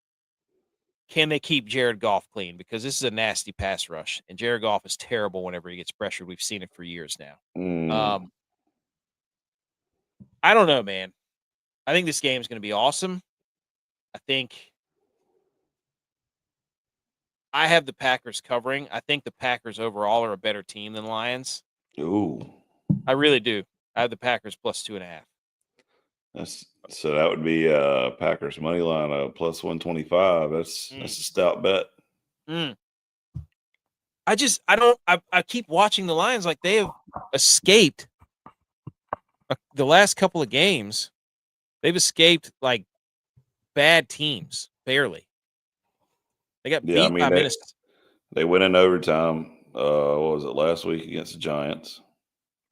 Can they keep Jared Goff clean? Because this is a nasty pass rush, and Jared Goff is terrible whenever he gets pressured. We've seen it for years now. I don't know, man. I think this game is going to be awesome. I think I have the Packers covering. I think the Packers overall are a better team than Lions. Ooh. I really do. I have the Packers plus 2.5. So that would be Packers money line plus 125. That's a stout bet. I keep watching the Lions like they have escaped the last couple of games. They've escaped like bad teams, barely. They got beat by Minnesota. They went in overtime. What was it, last week against the Giants,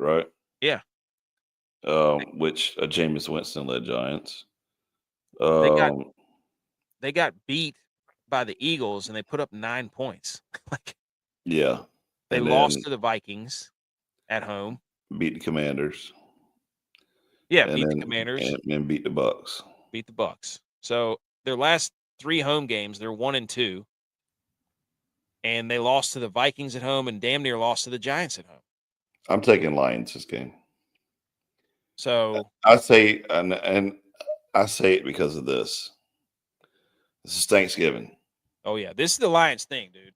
right? Yeah. Which Jameis Winston led Giants. They got beat by the Eagles, and they put up 9 points. Yeah. They lost to the Vikings at home. Beat the Commanders. Yeah, beat the Commanders. And beat the Bucks. Beat the Bucks. So their last 3 home games, they're 1-2. And they lost to the Vikings at home and damn near lost to the Giants at home. I'm taking Lions this game. So I say, and I say it because of this. This is Thanksgiving. Oh, yeah. This is the Lions thing, dude.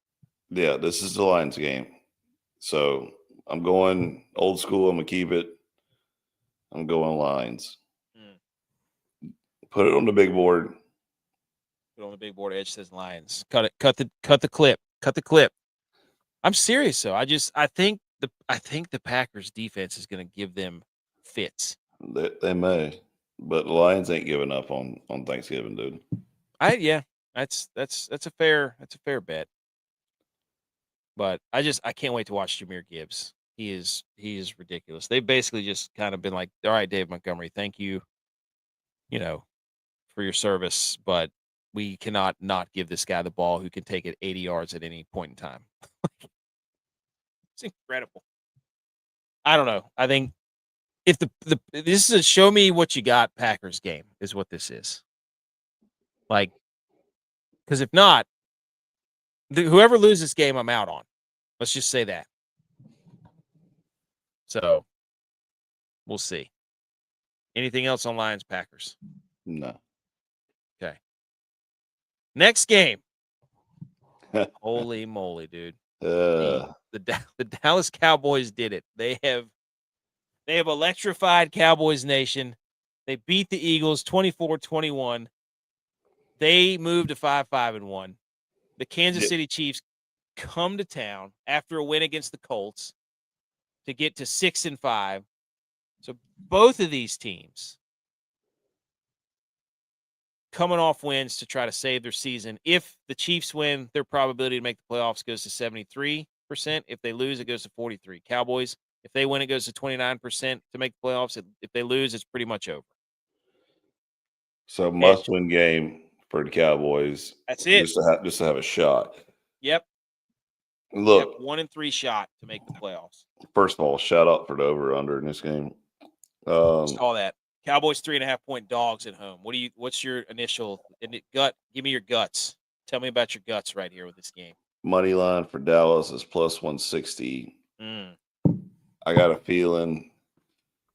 Yeah, this is the Lions game. So I'm going old school. I'm going to keep it. I'm going Lions. Put it on the big board. Put it on the big board. Edge says Lions. Cut it. Cut the clip. Cut the clip. I'm serious, though. I think the Packers defense is going to give them fits. They may, but the Lions ain't giving up on Thanksgiving, dude. That's a fair bet. But I can't wait to watch Jahmyr Gibbs. He is ridiculous. They've basically just kind of been like, all right, Dave Montgomery, thank you, for your service, but we cannot not give this guy the ball who can take it 80 yards at any point in time. It's incredible. I don't know. I think if this is a show me what you got Packers game is what this is. Like, because if not, whoever loses this game, I'm out on. Let's just say that. So, we'll see. Anything else on Lions Packers? No. Okay. Next game. Holy moly, dude. The Dallas Cowboys did it. They have electrified Cowboys Nation. They beat the Eagles 24-21. They moved to 5-5-1. The Kansas City Chiefs come to town after a win against the Colts to get to 6-5. So both of these teams coming off wins to try to save their season. If the Chiefs win, their probability to make the playoffs goes to 73%. If they lose, it goes to 43%. Cowboys, if they win, it goes to 29% to make the playoffs. If they lose, it's pretty much over. So must-win game for the Cowboys. That's it. Just to have a shot. Yep. Look, 1-3 shot to make the playoffs. First of all, shout out for the over/under in this game. Saw that. Cowboys 3.5-point dogs at home. What's your initial gut? Give me your guts. Tell me about your guts right here with this game. Money line for Dallas is plus 160. I got a feeling,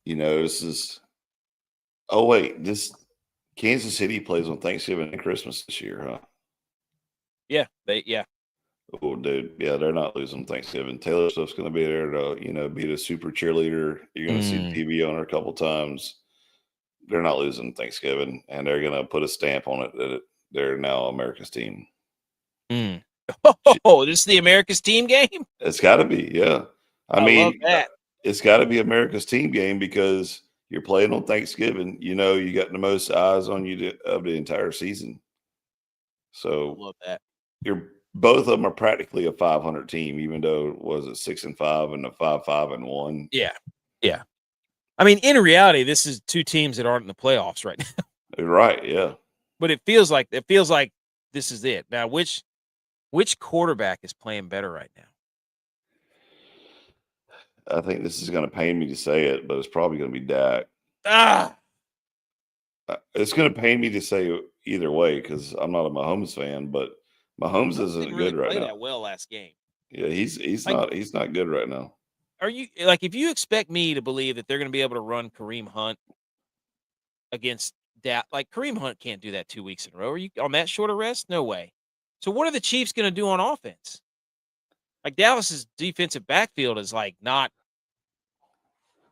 this is. Oh wait, this Kansas City plays on Thanksgiving and Christmas this year, huh? Yeah, Oh, dude, yeah, they're not losing Thanksgiving. Taylor Swift's going to be there to, be the super cheerleader. You're going to see TV on her a couple times. They're not losing Thanksgiving, and they're going to put a stamp on it that they're now America's team. Oh, this is the America's team game? It's got to be, yeah. I mean, love that. It's got to be America's team game because you're playing on Thanksgiving. You got the most eyes on you of the entire season. So I love that. Both of them are practically a 500 team, even though was it 6-5 and a 5-5-1. Yeah. I mean, in reality, this is two teams that aren't in the playoffs right now. Right, yeah. But it feels like this is it. Now, which Which quarterback is playing better right now? I think this is going to pain me to say it, but it's probably going to be Dak. It's going to pain me to say either way because I'm not a Mahomes fan, but Mahomes isn't didn't really good right play now. that well last game. Yeah, he's not good right now. Are you like if you expect me to believe that they're going to be able to run Kareem Hunt against Dak? Like Kareem Hunt can't do that 2 weeks in a row. Are you on that short of rest? No way. So what are the Chiefs going to do on offense? Like Dallas's defensive backfield is like not.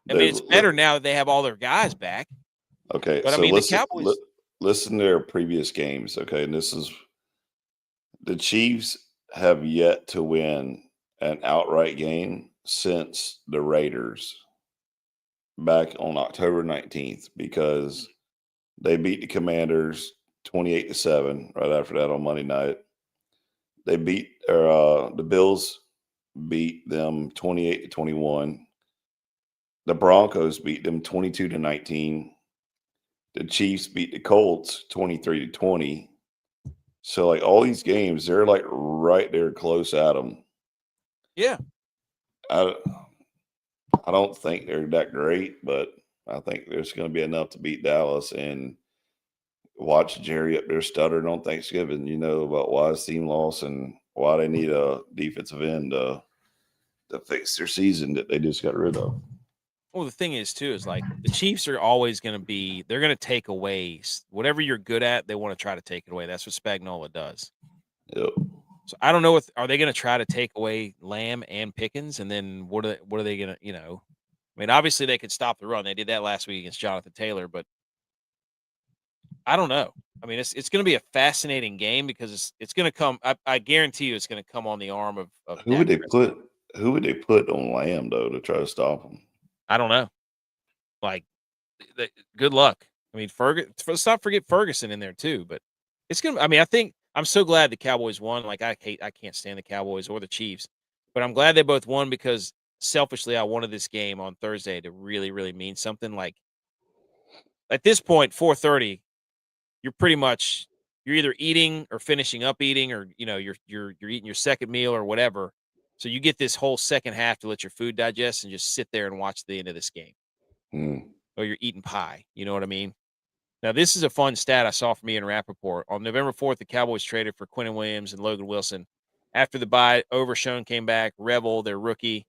I mean, it's better now that they have all their guys back. Okay, but so I mean, listen, the Cowboys. Listen to their previous games. Okay, and this is the Chiefs have yet to win an outright game since the Raiders back on October 19th because they beat the Commanders 28-7 right after that on Monday night. They beat the Bills beat them 28-21. The Broncos beat them 22-19. The Chiefs beat the Colts 23-20. So like all these games, they're like right there close at them. Yeah. I don't think they're that great, but I think there's going to be enough to beat Dallas and watch Jerry up there stuttering on Thanksgiving, about why his team lost and why they need a defensive end to fix their season that they just got rid of. Well, the thing is, too, is like the Chiefs are always going to they're going to take away whatever you're good at. They want to try to take it away. That's what Spagnuolo does. Yep. So I don't know are they going to try to take away Lamb and Pickens? And then what are they going to, I mean, obviously they could stop the run. They did that last week against Jonathan Taylor, but I don't know. I mean, it's going to be a fascinating game because it's going to come. I guarantee you it's going to come on the arm of who would they put on Lamb though to try to stop him? I don't know. Like, good luck. I mean, let's not forget Ferguson in there too. But it's gonna. I mean, I think I'm so glad the Cowboys won. Like, I can't stand the Cowboys or the Chiefs, but I'm glad they both won because selfishly, I wanted this game on Thursday to really, really mean something. Like, at this point, 4:30, you're pretty much you're either eating or finishing up eating, or you're eating your second meal or whatever. So you get this whole second half to let your food digest and just sit there and watch the end of this game. Or you're eating pie. You know what I mean? Now, this is a fun stat I saw from Ian Rappaport. On November 4th, the Cowboys traded for Quinnen Williams and Logan Wilson. After the bye, Overshone came back. Rebel, their rookie.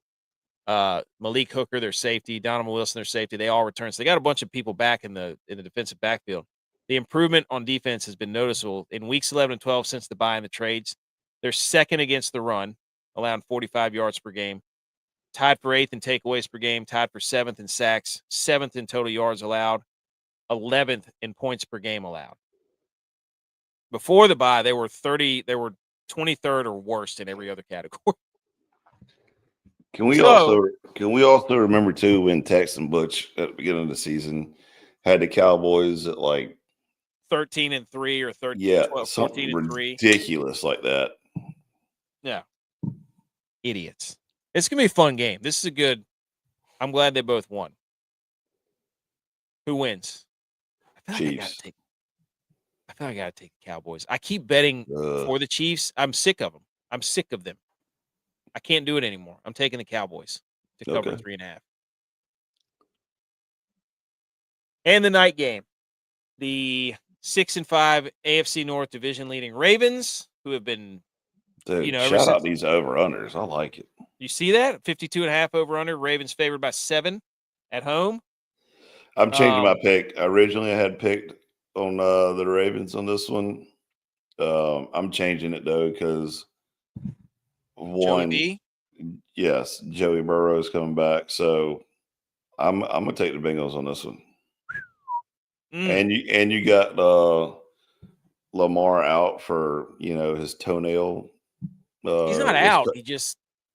Malik Hooker, their safety. Donovan Wilson, their safety. They all returned. So they got a bunch of people back in the defensive backfield. The improvement on defense has been noticeable. In weeks 11 and 12 since the bye and the trades, they're second against the run, allowing 45 yards per game. Tied for 8th in takeaways per game, tied for 7th in sacks, 7th in total yards allowed, 11th in points per game allowed. Before the bye, they were 23rd or worse in every other category. Can we also remember too when Tex and Butch at the beginning of the season had the Cowboys at like 13-3 or 13, yeah, 12, something 14-3. ridiculous like that. Yeah. Idiots. It's going to be a fun game. This is I'm glad they both won. Who wins? I feel Chiefs. like I got to take the Cowboys. I keep betting for the Chiefs. I'm sick of them. I'm sick of them. I can't do it anymore. I'm taking the Cowboys to cover 3.5. And the night game. The 6-5 AFC North division leading Ravens, who have been Dude, shout out these over-unders. I like it. You see that? 52.5 over-under. Ravens favored by 7 at home. I'm changing my pick. Originally, I had picked on the Ravens on this one. I'm changing it, though, because Joey Burrow is coming back. So I'm going to take the Bengals on this one. And you got Lamar out for, his toenail. He's not out.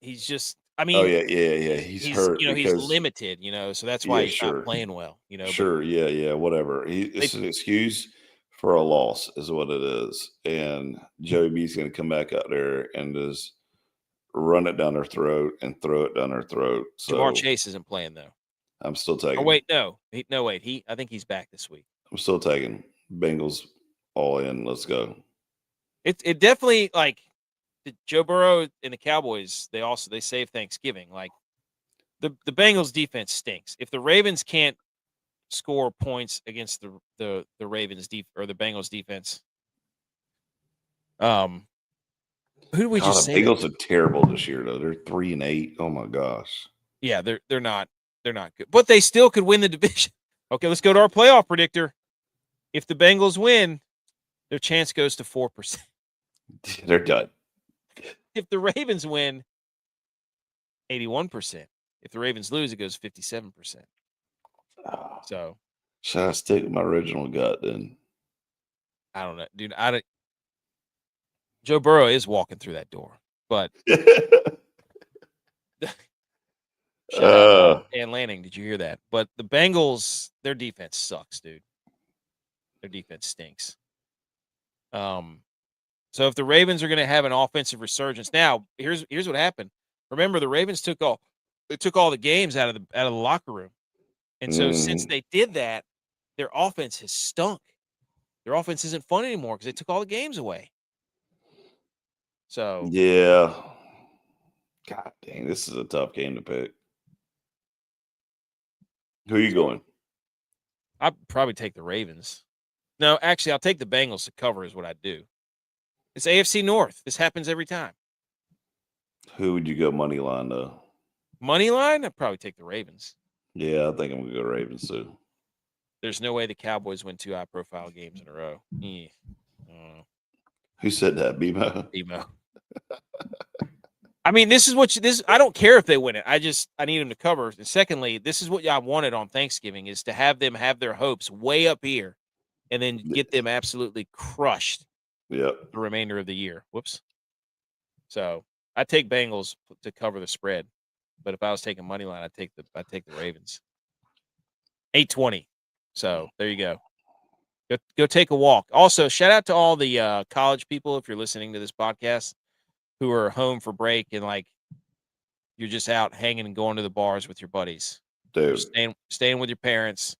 He's just. I mean, He's hurt. He's limited. So that's why he's not playing well. Whatever. It's an excuse for a loss, is what it is. And Joey B's going to come back out there and just run it down their throat and throw it down their throat. So Jamar Chase isn't playing though. I'm still taking. Oh wait, no, wait. I think he's back this week. I'm still taking Bengals all in. Let's go. It definitely Joe Burrow and the Cowboys, they save Thanksgiving. Like the Bengals defense stinks. If the Ravens can't score points against the Ravens or the Bengals defense, who do we just the say? Bengals are terrible this year though. They're 3-8. Oh my gosh. Yeah, they're not good, but they still could win the division. Okay, let's go to our playoff predictor. If the Bengals win, their chance goes to 4%. They're done. If the Ravens win, 81%. If the Ravens lose, it goes 57%. So, should I stick with my original gut then? I don't know, dude. Joe Burrow is walking through that door, but shout out Dan Lanning. Did you hear that? But the Bengals, their defense sucks, dude. Their defense stinks. So if the Ravens are going to have an offensive resurgence, now here's what happened. Remember, the Ravens took all the games out of the locker room, and so since they did that, their offense has stunk. Their offense isn't fun anymore because they took all the games away. So yeah, God dang, this is a tough game to pick. Who are you going? I'd probably take the Ravens. No, actually, I'll take the Bengals to cover is what I do. It's AFC North. This happens every time. Who would you go money line though? Money line? I'd probably take the Ravens. Yeah, I think I'm going to go Ravens too. There's no way the Cowboys win 2 high-profile games in a row. Who said that, BMO? BMO. I mean, this is what I don't care if they win it. I need them to cover. And secondly, this is what I wanted on Thanksgiving is to have them have their hopes way up here and then get them absolutely crushed the remainder of the year. Whoops. So I take Bengals to cover the spread. But if I was taking money line, I'd take the Ravens. 820. So there you go. Go take a walk. Also, shout out to all the college people if you're listening to this podcast who are home for break and like you're just out hanging and going to the bars with your buddies. Dude. Staying with your parents,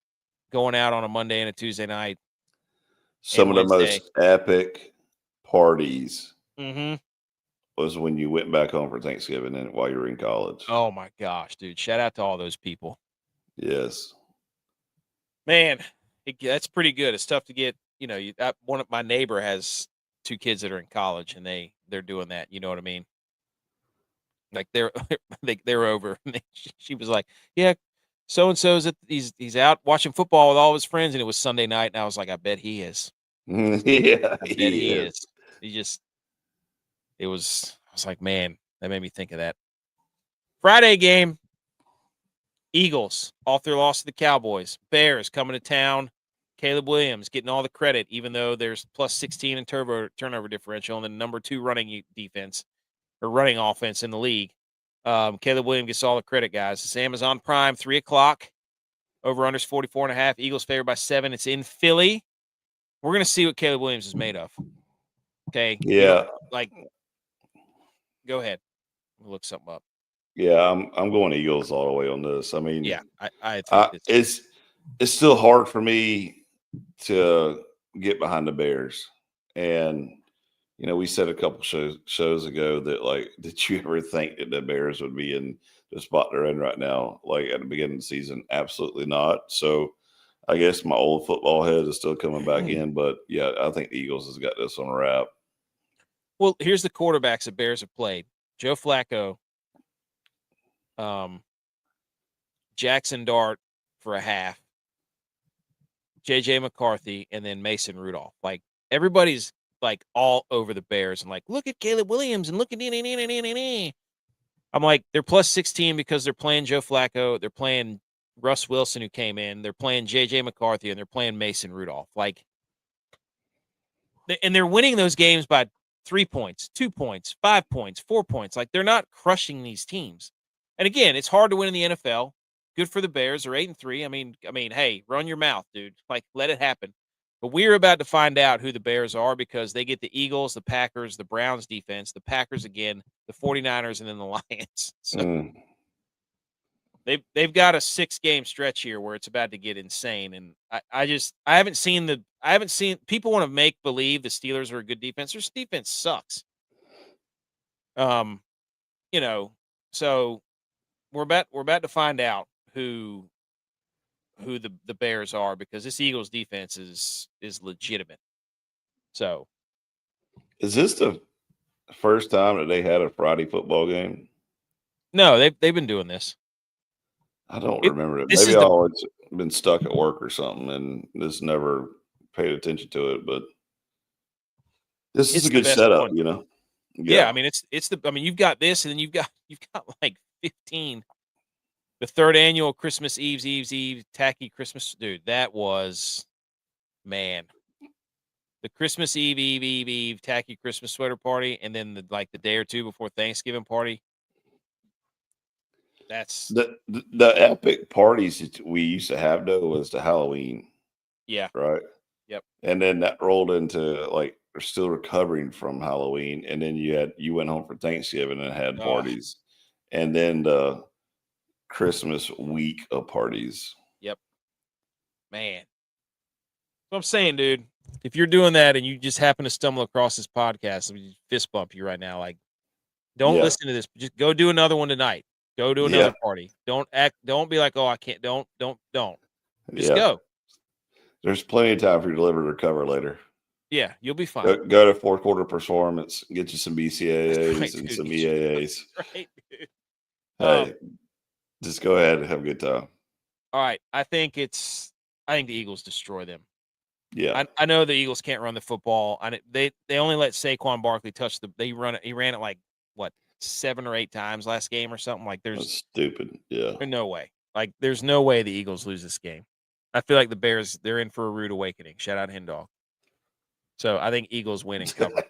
going out on a Monday and a Tuesday night. Some of the most epic parties was when you went back home for Thanksgiving and while you were in college. Oh my gosh, dude. Shout out to all those people. Yes. Man, that's pretty good. It's tough to get, one of my neighbor has 2 kids that are in college and they're doing that. You know what I mean? Like they're over. She was like, yeah, so-and-so's he's out watching football with all his friends. And it was Sunday night. And I was like, I bet he is. Yeah, I bet he is. I was like, man, that made me think of that. Friday game. Eagles off their loss to the Cowboys. Bears coming to town. Caleb Williams getting all the credit, even though there's plus 16 in turnover differential and the number 2 running defense or running offense in the league. Caleb Williams gets all the credit, guys. It's Amazon Prime, 3:00. Over unders 44.5. Eagles favored by 7. It's in Philly. We're gonna see what Caleb Williams is made of. Okay. Yeah. Go ahead. We'll look something up. Yeah, I'm going Eagles all the way on this. I mean, yeah, I think it's still hard for me to get behind the Bears. And we said a couple shows ago that like, did you ever think that the Bears would be in the spot they're in right now, like at the beginning of the season? Absolutely not. So I guess my old football head is still coming back in, but yeah, I think the Eagles has got this on a wrap. Well, here's the quarterbacks the Bears have played: Joe Flacco, Jackson Dart for a half, JJ McCarthy, and then Mason Rudolph. Like everybody's like all over the Bears and like, look at Caleb Williams and look at I'm like, they're plus 16 because they're playing Joe Flacco, they're playing Russ Wilson who came in, they're playing JJ McCarthy, and they're playing Mason Rudolph. Like, and they're winning those games by 3 points, 2 points, 5 points, 4 points. Like they're not crushing these teams. And again, it's hard to win in the NFL. Good for the Bears. They're 8-3. I mean, hey, run your mouth, dude. Like, let it happen. But we're about to find out who the Bears are because they get the Eagles, the Packers, the Browns defense, the Packers again, the 49ers, and then the Lions. So they've got a 6-game stretch here where it's about to get insane. And I haven't seen people want to make believe the Steelers are a good defense. Their defense sucks. You know, so we're about to find out who the Bears are, because this Eagles defense is legitimate. So Is this the first time that they had a Friday football game? no, they've been doing this. I don't remember it. This Maybe is I've the always been stuck at work or something and just never paid attention to it. But this is it's a the good best setup, one. you know? Yeah, I mean you've got this, and then you've got like 15. The third annual Christmas Eve tacky Christmas, dude. That was, man, the Christmas Eve tacky Christmas sweater party, and then the day or two before Thanksgiving party. That's the epic parties that we used to have though was the Halloween, yeah, right? yep. And then that rolled into like we're still recovering from Halloween, and then you went home for Thanksgiving and had parties, and then the Christmas week of parties. Yep, man. So I'm saying, dude, if you're doing that and you just happen to stumble across this podcast, I fist bump you right now. Like, don't listen to this. Just go do another one tonight. Go to another party. Don't be like, oh, I can't. Don't. Just go. There's plenty of time for you to live and recover later. Yeah, you'll be fine. Go to fourth quarter performance, get you some BCAAs right, and dude. some EAAs. Right, dude. Hey, just go ahead and have a good time. All right. I think the Eagles destroy them. Yeah. I know the Eagles can't run the football. They only let Saquon Barkley touch he ran it like what, 7 or 8 times last game or something. Like That's stupid. Yeah. There's no way. Like there's no way the Eagles lose this game. I feel like the Bears, they're in for a rude awakening. Shout out Hendog. So I think Eagles win and cover.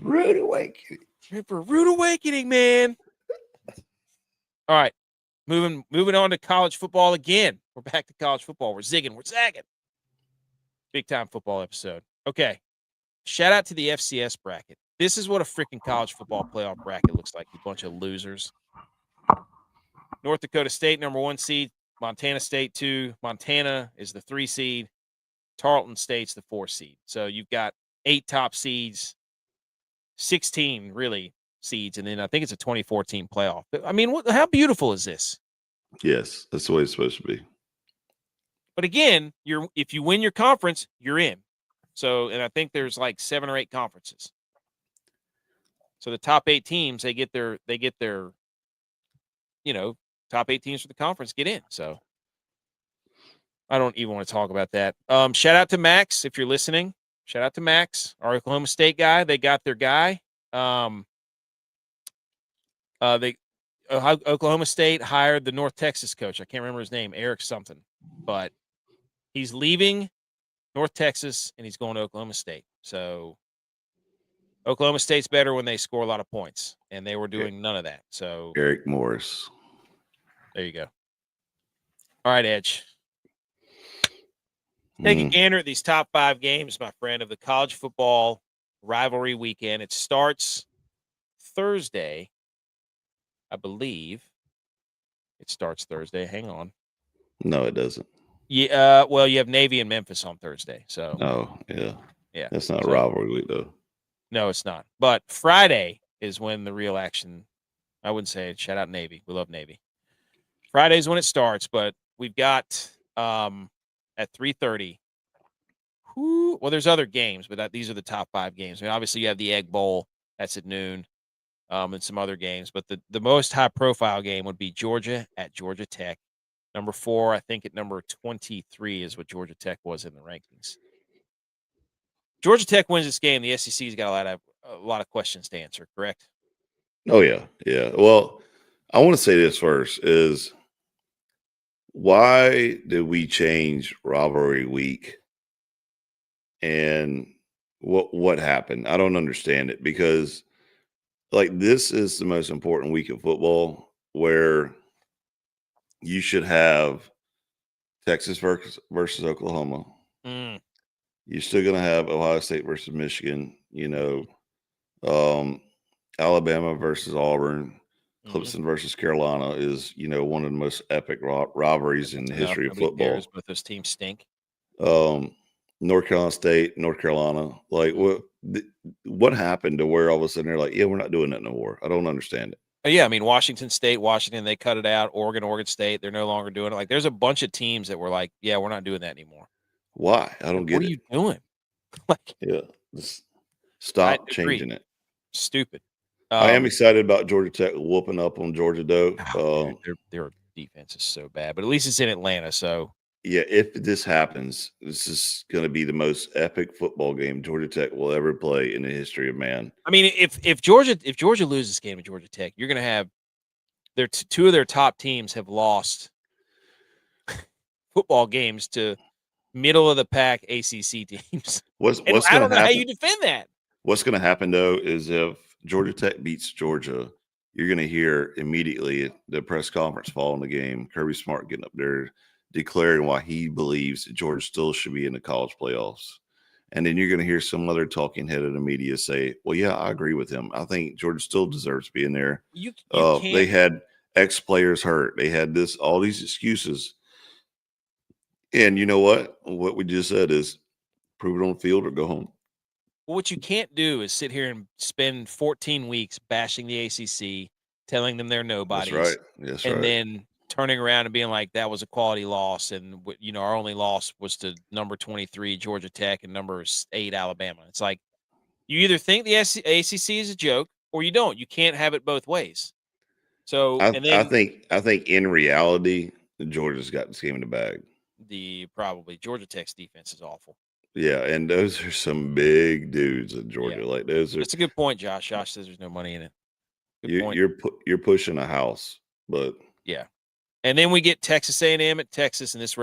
Rude awakening. For a rude awakening, man. All right. Moving on to college football again. We're back to college football. We're zigging. We're zagging. Big time football episode. Okay. Shout out to the FCS bracket. This is what a freaking college football playoff bracket looks like, you bunch of losers. North Dakota State, number 1 seed. Montana State, 2. Montana is the 3 seed. Tarleton State's the 4 seed. So you've got 8 top seeds, 16 really seeds, and then I think it's a 2014 playoff. I mean, how beautiful is this? Yes, that's the way it's supposed to be. But again, if you win your conference, you're in. So, and I think there's like 7 or 8 conferences. So the top 8 teams, they get their, top 8 teams for the conference get in. So I don't even want to talk about that. Shout out to Max if you're listening. Shout out to Max, our Oklahoma State guy. They got their guy. Oklahoma State hired the North Texas coach. I can't remember his name, Eric something, but he's leaving North Texas and he's going to Oklahoma State. So Oklahoma State's better when they score a lot of points, and they were doing none of that. So Eric Morris. There you go. All right, Edge. Take a gander at these top 5 games, my friend, of the college football rivalry weekend. It starts Thursday. I believe it starts Thursday. Hang on. No, it doesn't. Yeah. Well, you have Navy and Memphis on Thursday. So. Oh, yeah. Yeah. That's not a rivalry week, though. No, it's not. But Friday is when the real action. I wouldn't say it. Shout out Navy. We love Navy. Friday's when it starts, but we've got at 3:30. Well, there's other games, but these are the top 5 games. I mean, obviously you have the Egg Bowl. That's at noon. And some other games, but the most high profile game would be Georgia at Georgia Tech. Number 4, I think at number 23 is what Georgia Tech was in the rankings. Georgia Tech wins this game. The SEC's got a lot of questions to answer, correct? Oh, yeah. Yeah. Well, I want to say this first is why did we change rivalry week? And what happened? I don't understand it, because like this is the most important week of football where you should have Texas versus Oklahoma. You're still going to have Ohio State versus Michigan, Alabama versus Auburn, Clemson versus Carolina is, one of the most epic rivalries in the history of football. But those teams stink. North Carolina State, North Carolina, like what happened to where all of a sudden they're like, yeah, we're not doing that no more? I don't understand it. Yeah, I mean, Washington State, they cut it out. Oregon State, they're no longer doing it. Like, there's a bunch of teams that were like, yeah, we're not doing that anymore. Why? I don't Like, get what it. are you doing? Like, Yeah, just stop changing it. Stupid. I am excited about Georgia Tech whooping up on Georgia, though. Dude, their defense is so bad, but at least it's in Atlanta. So yeah, if this happens, this is going to be the most epic football game Georgia Tech will ever play in the history of man. I mean, if Georgia loses this game to Georgia Tech, you're going to have two of their top teams have lost football games to middle of the pack ACC teams. I don't know how you defend that. What's going to happen, though, is if Georgia Tech beats Georgia, you're going to hear immediately the press conference following the game, Kirby Smart getting up there declaring why he believes that Georgia still should be in the college playoffs. And then you're going to hear some other talking head of the media say, well, yeah, I agree with him. I think Georgia still deserves to be in there. You can't. They had X players hurt. They had all these excuses. And you know what? What we just said is prove it on the field or go home. Well, what you can't do is sit here and spend 14 weeks bashing the ACC, telling them they're nobodies. That's right. That's and right. then turning around and being like, that was a quality loss. And, our only loss was to number 23, Georgia Tech, and number 8, Alabama. It's like, you either think the ACC is a joke or you don't. You can't have it both ways. So, I think in reality, Georgia's got this game in the bag. Probably Georgia Tech's defense is awful. Yeah, and those are some big dudes in Georgia. Yeah. Like those are. That's a good point, Josh. Josh says there's no money in it. Good point. You're pushing a house, but yeah. And then we get Texas A&M at Texas, and this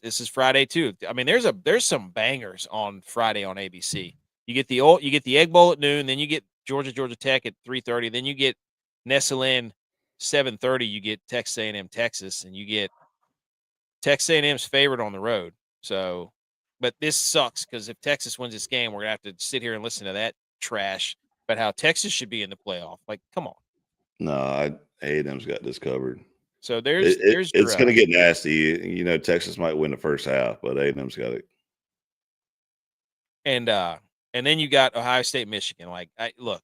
is Friday too. I mean, there's some bangers on Friday on ABC. You get the Egg Bowl at noon, then you get Georgia Tech at 3:30, then you get Nestle in 7:30. You get Texas A&M Texas, and you get Texas A&M's favorite on the road. So, but this sucks because if Texas wins this game, we're gonna have to sit here and listen to that trash about how Texas should be in the playoff. Like, come on. No, A&M's got this covered. So it's going to get nasty. Texas might win the first half, but A&M's got it. And then you got Ohio State, Michigan. Like, look,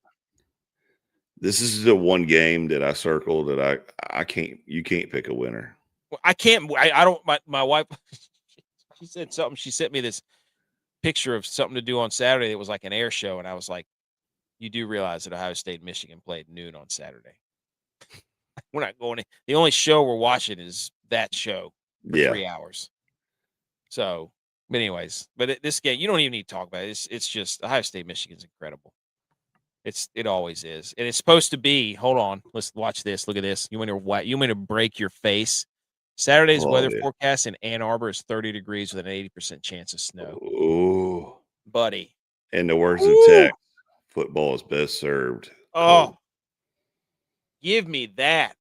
this is the one game that I circled that I can't. You can't pick a winner. Well, I can't. I don't. My wife, she said something. She sent me this picture of something to do on Saturday. It was like an air show, and I was like, "You do realize that Ohio State, Michigan played noon on Saturday." We're not going. The only show we're watching is that show for 3 hours. So, but anyways, this game, you don't even need to talk about it. It's just Ohio State, Michigan's incredible. It always is, and it's supposed to be. Hold on, let's watch this. Look at this. You want to break your face. Saturday's weather forecast in Ann Arbor is 30 degrees with an 80% chance of snow. Oh, buddy! In the words of Tech, football is best served. Give me that.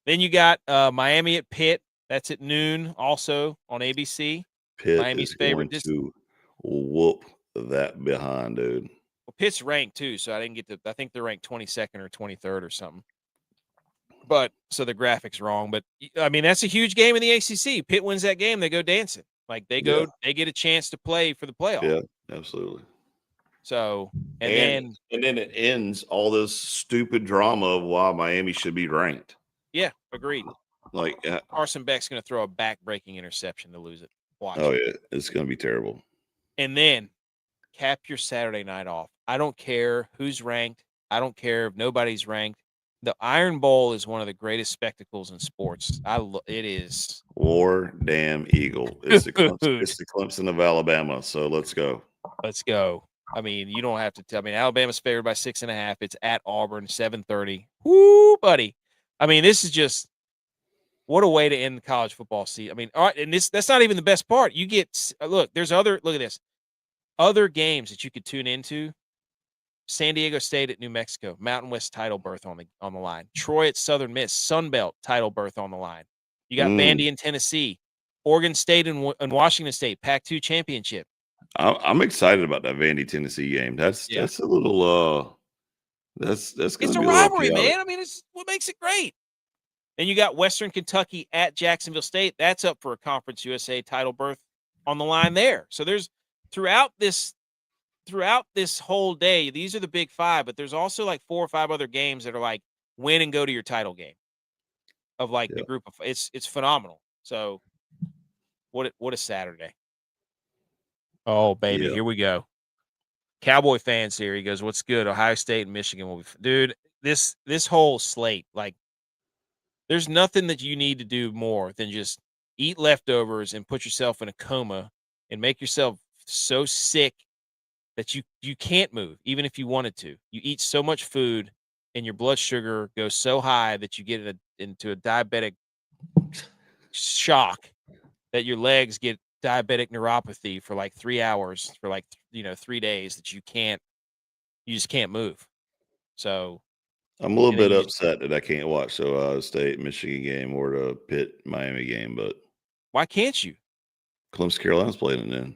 Then you got Miami at Pitt. That's at noon also on ABC. Pitt Miami's is favorite going to whoop that behind, dude. Well, Pitt's ranked too, so I didn't get to. I think they're ranked 22nd or 23rd or something. But so the graphic's wrong. But I mean, that's a huge game in the ACC. Pitt wins that game, they go dancing. Like they get a chance to play for the playoff. Yeah, absolutely. So and then it ends all this stupid drama of why Miami should be ranked. Yeah, agreed. Like Carson Beck's going to throw a back-breaking interception to lose it. Watch. Oh yeah, it's going to be terrible. And then cap your Saturday night off. I don't care who's ranked. I don't care if nobody's ranked. The Iron Bowl is one of the greatest spectacles in sports. It is. War damn Eagle. It's the Clemson of Alabama. So let's go. Let's go. I mean, you don't have to tell me. Alabama's favored by 6.5. It's at Auburn, 7:30. Woo, buddy. I mean, this is just what a way to end the college football season. I mean, all right, and that's not even the best part. You get look at this. Other games that you could tune into. San Diego State at New Mexico, Mountain West title berth on the line. Troy at Southern Miss, Sun Belt title berth on the line. You got Vandy in Tennessee, Oregon State and Washington State, Pac-2 championship. I'm excited about that Vandy Tennessee game. That's a little that's going to be a rivalry, man. I mean, it's what makes it great. Then you got Western Kentucky at Jacksonville State. That's up for a Conference USA title berth on the line there. So there's throughout this throughout this whole day, these are the big 5, but there's also like 4 or 5 other games that are like win and go to your title game of like the group of. It's phenomenal. So what a Saturday. Oh baby, Yeah. here we go. Cowboy fans here. He goes, "What's good? Ohio State and Michigan will be." Dude, this whole slate, like, there's nothing that you need to do more than just eat leftovers and put yourself in a coma and make yourself so sick that you can't move, even if you wanted to. You eat so much food and your blood sugar goes so high that you get into a diabetic shock that your legs get diabetic neuropathy for like 3 hours for like 3 days that you just can't move. So I'm a little and then bit you just, upset that I can't watch the Ohio State Michigan game or the Pitt Miami game, but why can't you? Clemson Carolina's playing it then.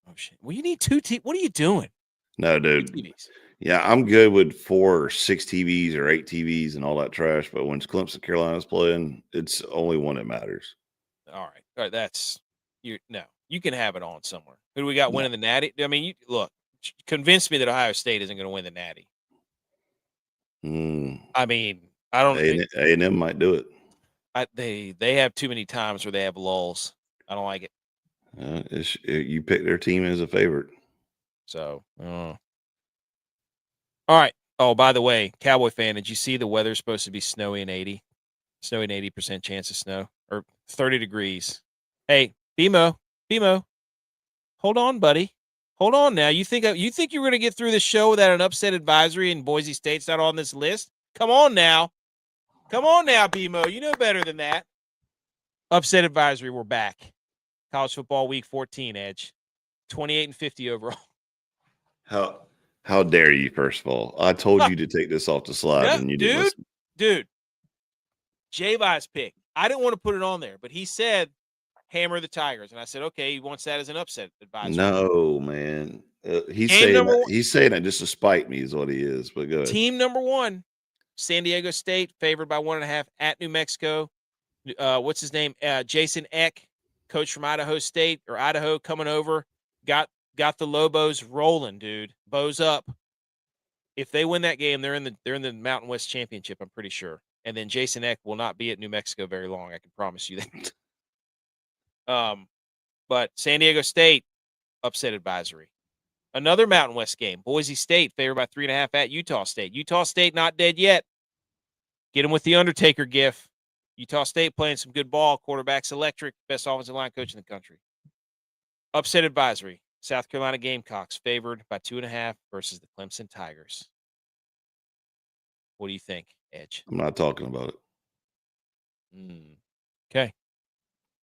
Oh shit. Well, you need 2 what are you doing? No, 2 dude. TVs. Yeah, I'm good with 4 or 6 TVs or 8 TVs and all that trash. But when Clemson Carolina's playing, it's only one that matters. All right. That's you can have it on somewhere. Who do we got No. winning the Natty? I mean, look, convince me that Ohio State isn't going to win the Natty. I mean, I don't. A&M might do it. They have too many times where they have lulls. I don't like it. You pick their team as a favorite. So, all right. Oh, by the way, Cowboy fan, did you see the weather's supposed to be snowy and 80% chance of snow or 30 degrees? Hey, BMO, hold on, buddy. Hold on now. You think you were going to get through the show without an upset advisory and Boise State's not on this list? Come on now, BMO. You know better than that. Upset advisory. We're back. College football week 14. Edge, 28-50 overall. How dare you? First of all, I told you to take this off the slide, and you didn't listen. Dude. J-Vi's pick. I didn't want to put it on there, but he said hammer the Tigers, and I said okay. He wants that as an upset advisory. No, man. He's saying it just to spite me is what he is. But go ahead. Team number 1, San Diego State, favored by 1.5 at New Mexico. What's his name? Jason Eck, coach from Idaho State or Idaho, coming over. Got the Lobos rolling, dude. Bows up. If they win that game, they're in the Mountain West Championship, I'm pretty sure. And then Jason Eck will not be at New Mexico very long. I can promise you that. But San Diego State, upset advisory. Another Mountain West game. Boise State, favored by 3.5 at Utah State. Utah State not dead yet. Get them with the Undertaker gif. Utah State playing some good ball. Quarterback's electric. Best offensive line coach in the country. Upset advisory. South Carolina Gamecocks, favored by 2.5 versus the Clemson Tigers. What do you think, Edge? I'm not talking about it. Okay.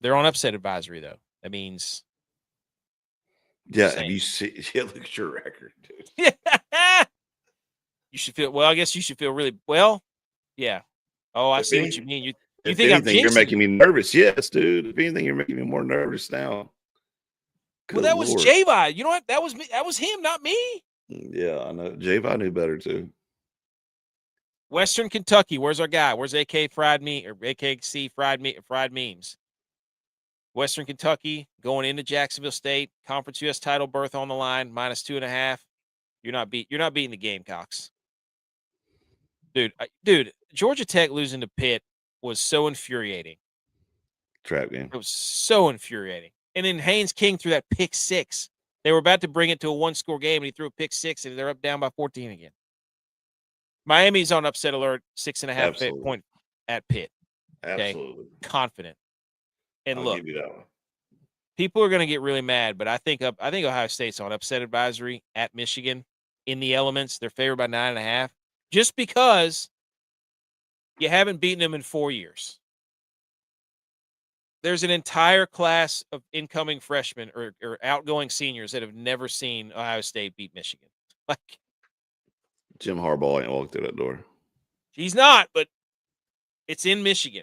They're on upset advisory, though. That means. Yeah, have you see? Yeah, look at your record, dude. You should feel. Well, I guess you should feel really well. Yeah. Oh, I see what you mean. You think anything, you're making me nervous? Yes, dude. If anything, you're making me more nervous now. Well, that was J-Vi. You know what? That was me. That was him, not me. Yeah, I know. J-Vi knew better too. Western Kentucky. Where's our guy? Where's AK fried meat or AKC fried memes? Western Kentucky going into Jacksonville State, Conference US title berth on the line, -2.5. You're not beating the Gamecocks, dude. Georgia Tech losing to Pitt was so infuriating. Trap game. It was so infuriating. And then Haynes King threw that pick 6. They were about to bring it to a 1-score game, and he threw a pick 6, and they're up down by 14 again. Miami's on upset alert, 6.5 point at Pitt. Okay? Absolutely. Confident. And I'll give you that one. People are going to get really mad, but I think Ohio State's on upset advisory at Michigan in the elements. They're favored by 9.5, just because you haven't beaten them in 4 years. There's an entire class of incoming freshmen or outgoing seniors that have never seen Ohio State beat Michigan. Like, Jim Harbaugh ain't walked through that door. He's not, but it's in Michigan.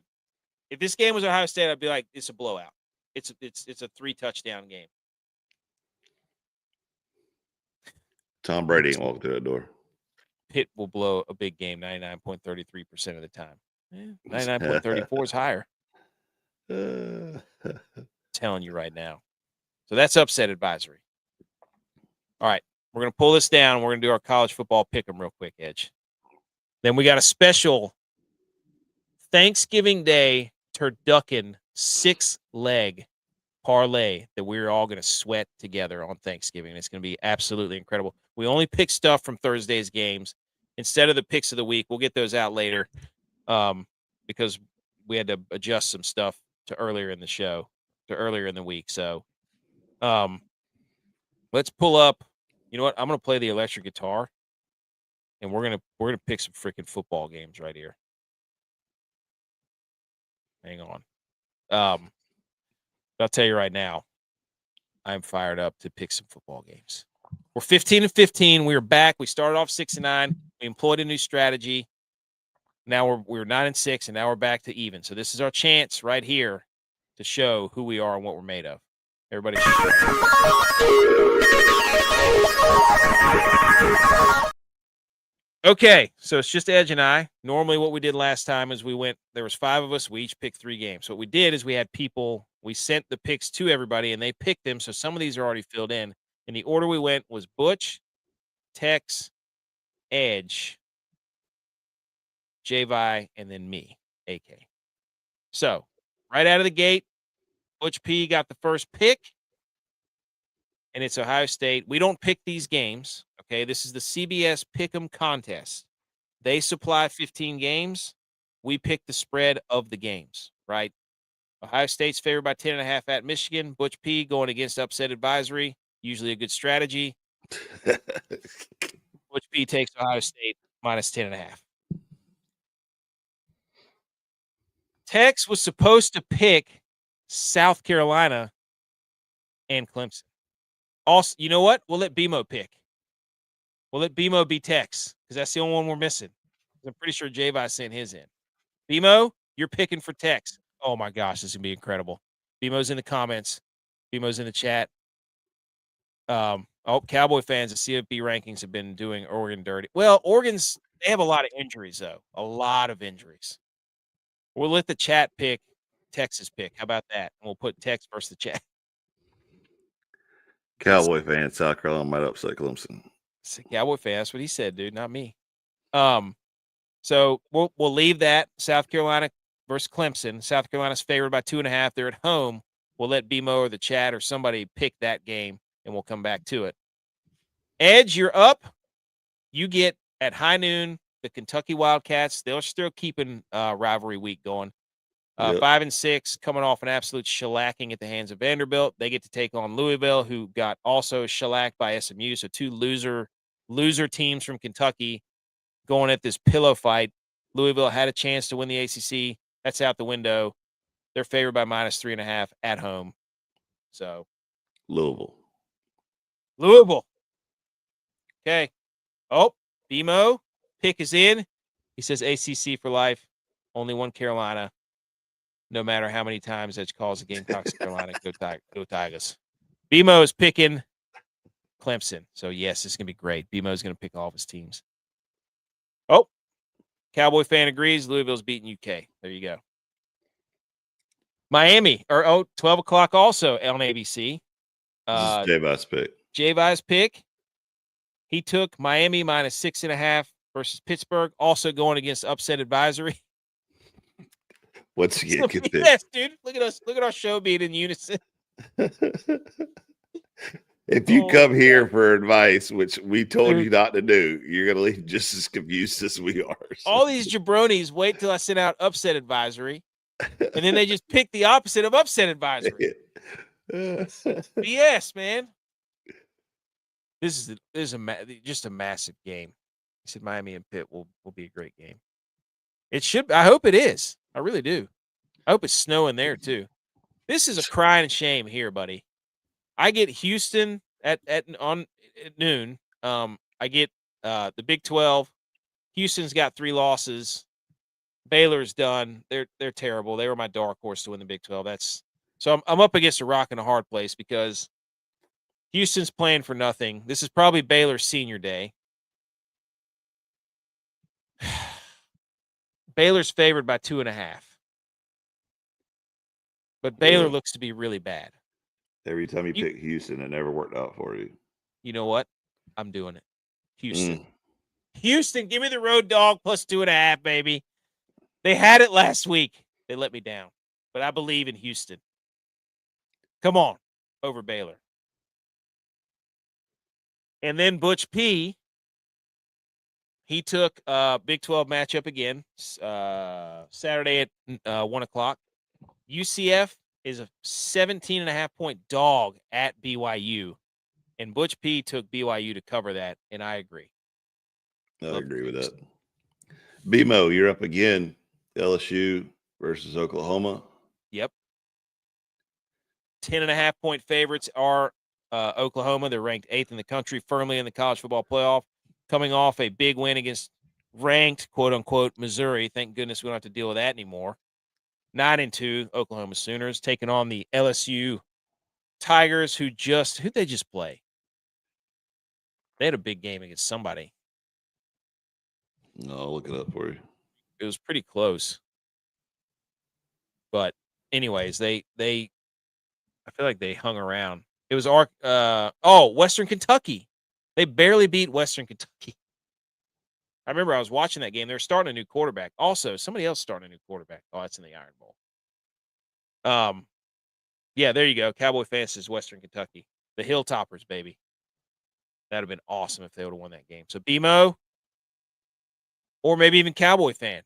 If this game was Ohio State, I'd be like, it's a blowout. It's a 3-touchdown game. Tom Brady ain't walked through that door. Pitt will blow a big game 99.33% of the time. 99.34 is higher. Telling you right now. So that's upset advisory. All right. We're going to pull this down. We're going to do our college football pick 'em real quick, Edge. Then we got a special Thanksgiving Day turducken 6-leg parlay that we're all going to sweat together on Thanksgiving. It's going to be absolutely incredible. We only pick stuff from Thursday's games instead of the picks of the week. We'll get those out later because we had to adjust some stuff to earlier in the show, to earlier in the week. So let's pull up. You know what? I'm going to play the electric guitar, and we're gonna pick some freaking football games right here. Hang on. I'll tell you right now, I'm fired up to pick some football games. We're 15-15. We are back. We started off 6-9. We employed a new strategy. Now we're 9-6, and now we're back to even. So this is our chance right here to show who we are and what we're made of. Everybody. Okay, so it's just Edge and I. Normally what we did last time is there was 5 of us. We each picked 3 games. So what we did is we had people, we sent the picks to everybody, and they picked them. So some of these are already filled in. And the order we went was Butch, Tex, Edge, J-Vi, and then me, AK. So right out of the gate, Butch P got the first pick, and it's Ohio State. We don't pick these games, okay? This is the CBS Pick'em contest. They supply 15 games. We pick the spread of the games, right? Ohio State's favored by 10.5 at Michigan. Butch P going against upset advisory. Usually a good strategy. Butch P takes Ohio State minus 10.5. Tex was supposed to pick South Carolina and Clemson. Also, you know what? We'll let BMO pick. We'll let BMO be Tex because that's the only one we're missing. I'm pretty sure J-Vi sent his in. BMO, you're picking for Tex. Oh, my gosh, this is going to be incredible. BMO's in the comments. BMO's in the chat. Cowboy fans, the CFP rankings have been doing Oregon dirty. Well, they have a lot of injuries, though. A lot of injuries. We'll let the chat pick Texas pick. How about that? And we'll put Tex versus the chat. Cowboy fan, South Carolina might upset Clemson. It's a Cowboy fan. That's what he said, dude, not me. So we'll leave that. South Carolina versus Clemson. South Carolina's favored by 2.5. They're at home. We'll let BMO or the chat or somebody pick that game, and we'll come back to it. Edge, you're up. You get at high noon the Kentucky Wildcats. They're still keeping rivalry week going. 5-6, coming off an absolute shellacking at the hands of Vanderbilt. They get to take on Louisville, who got also shellacked by SMU. So 2 loser teams from Kentucky going at this pillow fight. Louisville had a chance to win the ACC. That's out the window. They're favored by minus 3.5 at home. So Louisville. Okay. Oh, BMO pick is in. He says ACC for life. Only one Carolina. No matter how many times Edge calls the Gamecocks, Carolina, go Tigers. BMO is picking Clemson. So, yes, it's going to be great. BMO is going to pick all of his teams. Oh, Cowboy fan agrees. Louisville's beating UK. There you go. Miami, 12 o'clock also on ABC. This is J-Vi's pick. J-Vi's pick. He took Miami minus 6.5 versus Pittsburgh, also going against upset advisory. What's he get? Yes, dude. Look at us. Look at our show being in unison. If you come here for advice, which we told you not to do, you're going to leave just as confused as we are. So. All these jabronis wait till I send out upset advisory, and then they just pick the opposite of upset advisory. BS, man. This is just a massive game. He said Miami and Pitt will be a great game. It should. I hope it is. I really do. I hope it's snowing there too. This is a crying shame here, buddy. I get Houston at noon. I get the Big 12. Houston's got 3 losses. Baylor's done. They're terrible. They were my dark horse to win the Big 12. So I'm up against a rock and a hard place because Houston's playing for nothing. This is probably Baylor's senior day. Baylor's favored by 2.5. But Baylor looks to be really bad. Every time you pick Houston, it never worked out for you. You know what? I'm doing it. Houston. Houston, give me the road dog plus 2.5, baby. They had it last week. They let me down. But I believe in Houston. Come on. Over Baylor. And then Butch P, he took Big 12 matchup again, Saturday at 1 o'clock. UCF is a 17.5-point dog at BYU. And Butch P took BYU to cover that, and I agree. I agree with that. BMO, you're up again. LSU versus Oklahoma. Yep. 10.5-point favorites are Oklahoma. They're ranked 8th in the country, firmly in the college football playoff, coming off a big win against ranked, quote-unquote, Missouri. Thank goodness we don't have to deal with that anymore. 9-2, Oklahoma Sooners, taking on the LSU Tigers, who'd they just play? They had a big game against somebody. No, I'll look it up for you. It was pretty close. But anyways, they I feel like they hung around. It was Western Kentucky. They barely beat Western Kentucky. I remember I was watching that game. They were starting a new quarterback. Also, somebody else starting a new quarterback. Oh, that's in the Iron Bowl. Yeah, there you go. Cowboy fans is Western Kentucky. The Hilltoppers, baby. That'd have been awesome if they would have won that game. So BMO, or maybe even Cowboy fan.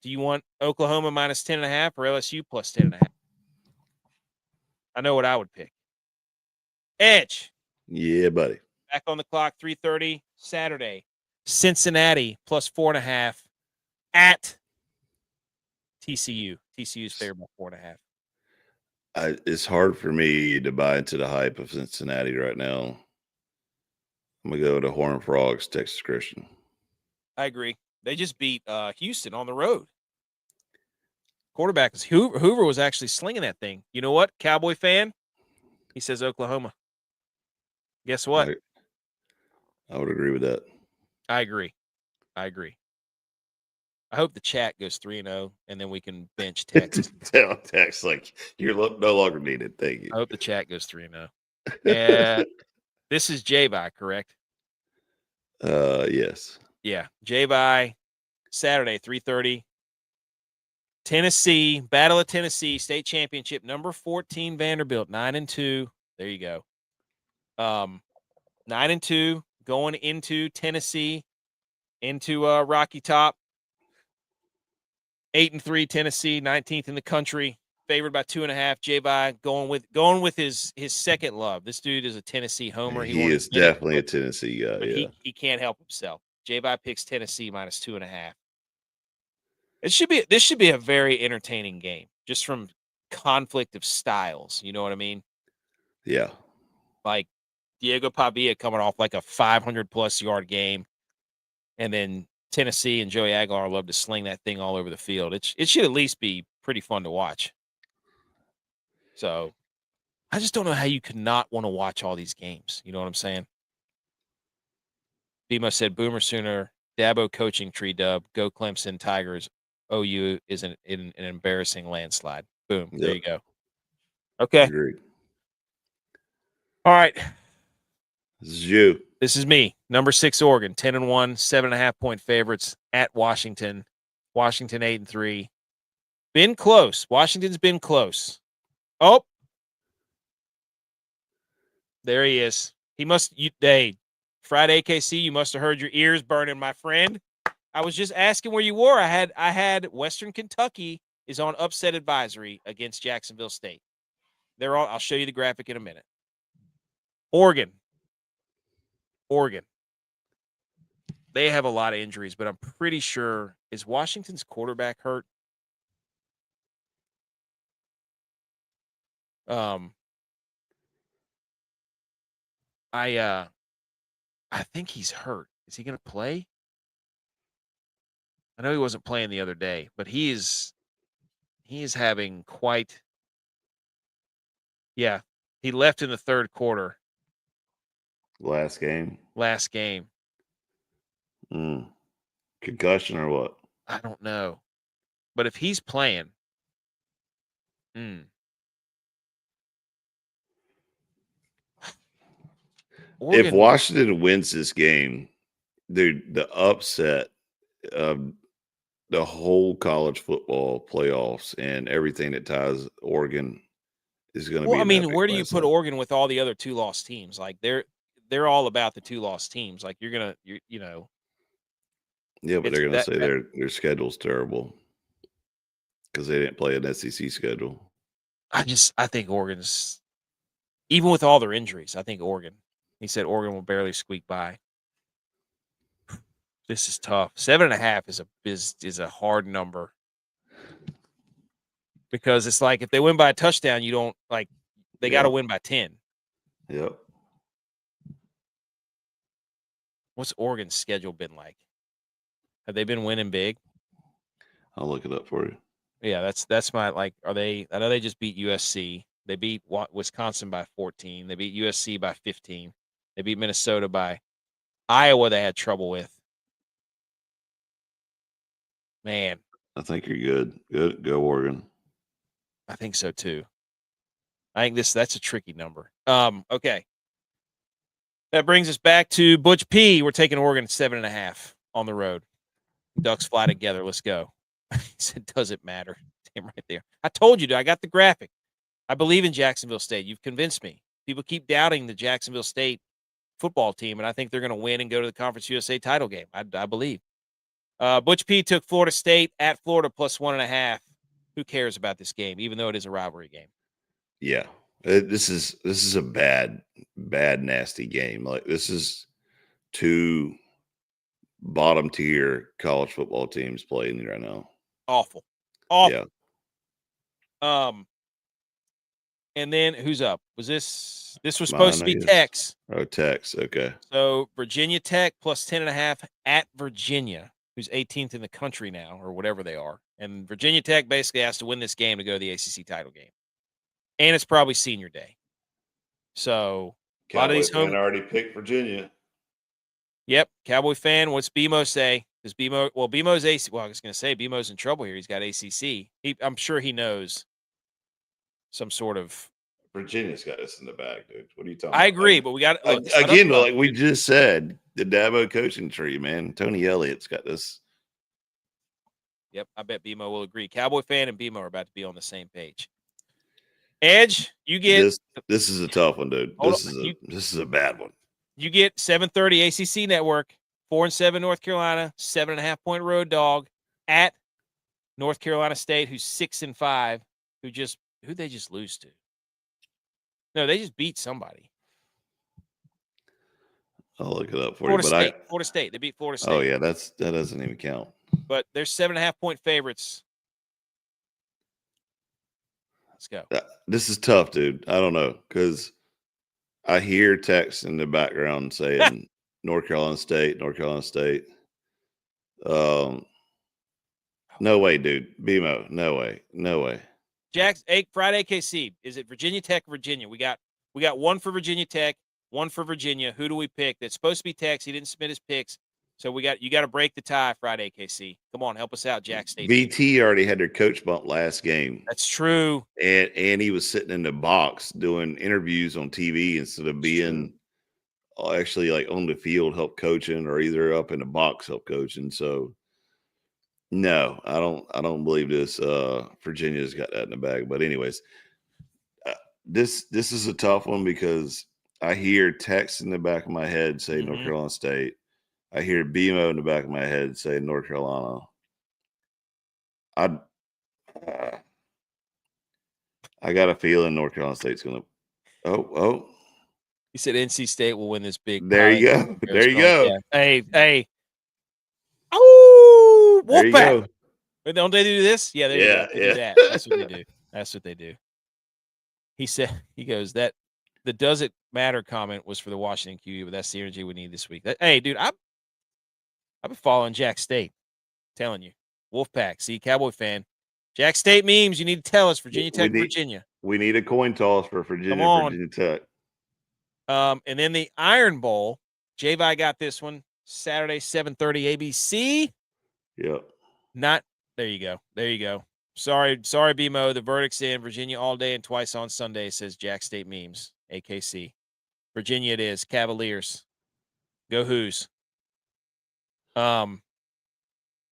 Do you want Oklahoma minus 10.5 or LSU plus 10.5? I know what I would pick. Edge. Yeah, buddy. Back on the clock, 3:30 Saturday. Cincinnati plus 4.5 at TCU. TCU's favored by 4.5. It's hard for me to buy into the hype of Cincinnati right now. I'm going to go to Horned Frogs, Texas Christian. I agree. They just beat Houston on the road. Quarterback is Hoover. Hoover was actually slinging that thing. You know what? Cowboy fan, he says Oklahoma. Guess what? I would agree with that. I agree. I hope the chat goes 3-0, and then we can bench Texas. Tell Tex like you're no longer needed. Thank you. I hope the chat goes 3-0. This is J-By, correct? Yes. Yeah, J-By, Saturday, 3:30. Tennessee, Battle of Tennessee, state championship, number 14 Vanderbilt, 9-2. There you go. 9-2, going into Tennessee, into Rocky Top. 8-3 Tennessee, 19th in the country, favored by 2.5. J-By going with his second love. This dude is a Tennessee homer. He is definitely a Tennessee guy. But yeah, he can't help himself. J-By picks Tennessee minus 2.5. This should be a very entertaining game, just from conflict of styles. You know what I mean? Yeah. Like Diego Pavia coming off like a 500+ yard game, and then Tennessee and Joey Aguilar love to sling that thing all over the field. It should at least be pretty fun to watch. So I just don't know how you could not want to watch all these games. You know what I'm saying? Bimo said Boomer Sooner, Dabo coaching tree dub, go Clemson Tigers. OU is an embarrassing landslide. Boom. Yep. There you go. Okay. Agreed. All right. This is you. This is me. Number 6 Oregon, 10-1, 7.5-point favorites at Washington. Washington 8-3. Been close. Washington's been close. Oh. There he is. He must Friday KC, you must have heard your ears burning, my friend. I was just asking where you were. I had Western Kentucky is on upset advisory against Jacksonville State. I'll show you the graphic in a minute. Oregon. They have a lot of injuries, but I'm pretty sure, is Washington's quarterback hurt? I think he's hurt. Is he going to play? I know he wasn't playing the other day, but he is having quite. Yeah, he left in the third quarter. Last game. Concussion or what? I don't know. But if he's playing, If Washington wins this game, dude, the upset of the whole college football playoffs and everything that ties Oregon is going to be. I mean, where do you put Oregon with all the other 2-loss teams? Like they're all about the 2-loss teams. Like you know. Yeah, but they're going to say their schedule's terrible because they didn't play an SEC schedule. I think Oregon's, even with all their injuries, I think Oregon. He said Oregon will barely squeak by. This is tough. 7.5 is a hard number because it's like if they win by a touchdown, you don't like they got to win by 10. Yep. What's Oregon's schedule been like? Have they been winning big? I'll look it up for you. Yeah, that's my like. Are they? I know they just beat USC. They beat Wisconsin by 14. They beat USC by 15. They beat Minnesota by Iowa. They had trouble with. Man, I think you're good. Good, go Oregon. I think so too. I think that's a tricky number. Okay. That brings us back to Butch P. We're taking Oregon at 7.5 on the road. Ducks fly together. Let's go. He said, doesn't matter. Damn right there. I told you, dude, I got the graphic. I believe in Jacksonville State. You've convinced me. People keep doubting the Jacksonville State football team, and I think they're going to win and go to the Conference USA title game. I believe. Butch P took Florida State at Florida plus 1.5. Who cares about this game, even though it is a rivalry game? Yeah, this is a bad, nasty game. Like this is two bottom tier college football teams playing right now. Awful. Yeah. And then who's up? Was this was supposed to be Tech's. Oh, Tech's. Okay. So Virginia Tech plus 10.5 at Virginia, who's 18th in the country now, or whatever they are. And Virginia Tech basically has to win this game to go to the ACC title game. And it's probably senior day. So a lot of these home already picked Virginia. Yep. Cowboy fan. What's BMO say? Does BMO's AC? Well, I was going to say BMO's in trouble here. He's got ACC. I'm sure he knows some sort of. Virginia's got us in the bag, dude. What are you talking I agree, but we got again, like we just said, the Dabo coaching tree, man. Tony Elliott's got this. Yep, I bet BMO will agree. Cowboy fan and BMO are about to be on the same page. Edge, you get this is a tough one, dude. This is a bad one. You get 7:30 ACC Network, 4-7 North Carolina, 7.5 point road dog at North Carolina State, who's 6-5, who'd they just lose to? No, they just beat somebody. I'll look it up for Florida State. They beat Florida State. Oh yeah, that doesn't even count. But they're 7.5 point favorites. Let's go. This is tough, dude. I don't know because I hear text in the background saying North Carolina State. No way, dude. BMO. No way. Friday KC. Is it Virginia Tech, Virginia? We got one for Virginia Tech, one for Virginia. Who do we pick? That's supposed to be Tex. He didn't submit his picks. So you got to break the tie Friday, KC. Come on, help us out, Jack State. VT already had their coach bump last game. That's true. And he was sitting in the box doing interviews on TV instead of being actually like on the field help coaching or either up in the box help coaching. So no, I don't believe this. Virginia's got that in the bag. But anyways, this is a tough one because I hear text in the back of my head say North Carolina State. I hear BMO in the back of my head say North Carolina. I got a feeling North Carolina State's going to. Oh. He said NC State will win this big. There you go. There you go. Yeah. Hey. Oh, Wolfpack. Don't they do this? Yeah, they do that. That's what they do. He goes, that the does it matter comment was for the Washington QB, but that's the energy we need this week. Hey, dude, I've been following Jack State. Telling you. Wolfpack. See, Cowboy fan. Jack State memes. You need to tell us. Virginia Tech, Virginia. We need a coin toss for Virginia Tech. And then the Iron Bowl. J-Vi got this one. Saturday, 7:30 ABC. Yep. There you go. Sorry, BMO. The verdict's in. Virginia all day and twice on Sunday, says Jack State memes. AKC. Virginia it is. Cavaliers. Go Hoos.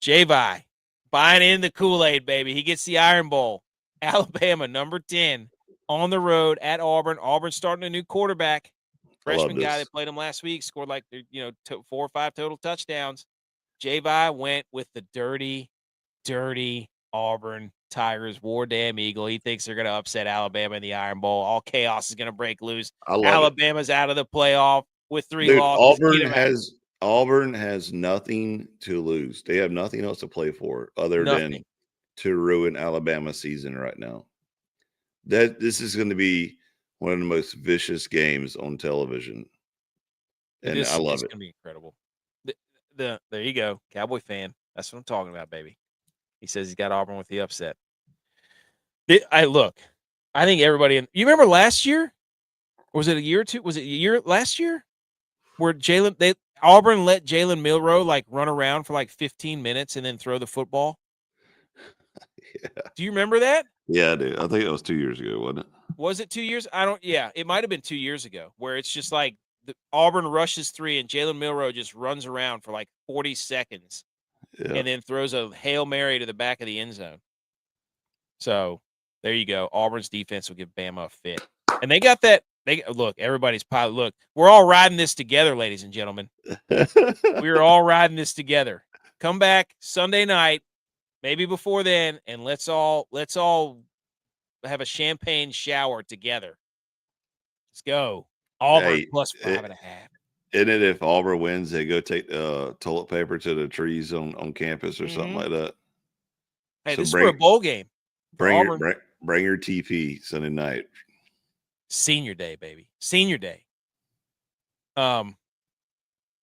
J-Vi buying in the Kool-Aid, baby. He gets the Iron Bowl. Alabama, number 10, on the road at Auburn. Auburn starting a new quarterback. Freshman guy that played him last week, scored like 4 or 5 total touchdowns. J-Vi went with the dirty Auburn Tigers, war damn Eagle. He thinks they're going to upset Alabama in the Iron Bowl. All chaos is going to break loose. Alabama's out of the playoff with 3 losses. Auburn has nothing to lose. They have nothing else to play for other than to ruin Alabama's season right now. This is going to be one of the most vicious games on television. And I love it. It's going to be incredible. There you go. Cowboy fan. That's what I'm talking about, baby. He says he's got Auburn with the upset. I think everybody you remember last year? Or was it a year or two? Was it a year last year? Where Auburn let Jalen Milroe like run around for like 15 minutes and then throw the football. Yeah. Do you remember that? Yeah, I do. I think it was 2 years ago, wasn't it? Was it 2 years? It might have been 2 years ago, where it's just like Auburn rushes 3 and Jalen Milroe just runs around for like 40 seconds and then throws a Hail Mary to the back of the end zone. So there you go. Auburn's defense will give Bama a fit. And they got that. Everybody's pilot. Look, we're all riding this together, ladies and gentlemen. We're all riding this together. Come back Sunday night, maybe before then, and let's all have a champagne shower together. Let's go. Auburn plus 5.5. Isn't it if Auburn wins, they go take toilet paper to the trees on campus or something like that? Hey, this is for a bowl game. Bring your TP Sunday night. Senior day, baby. Senior day. Oh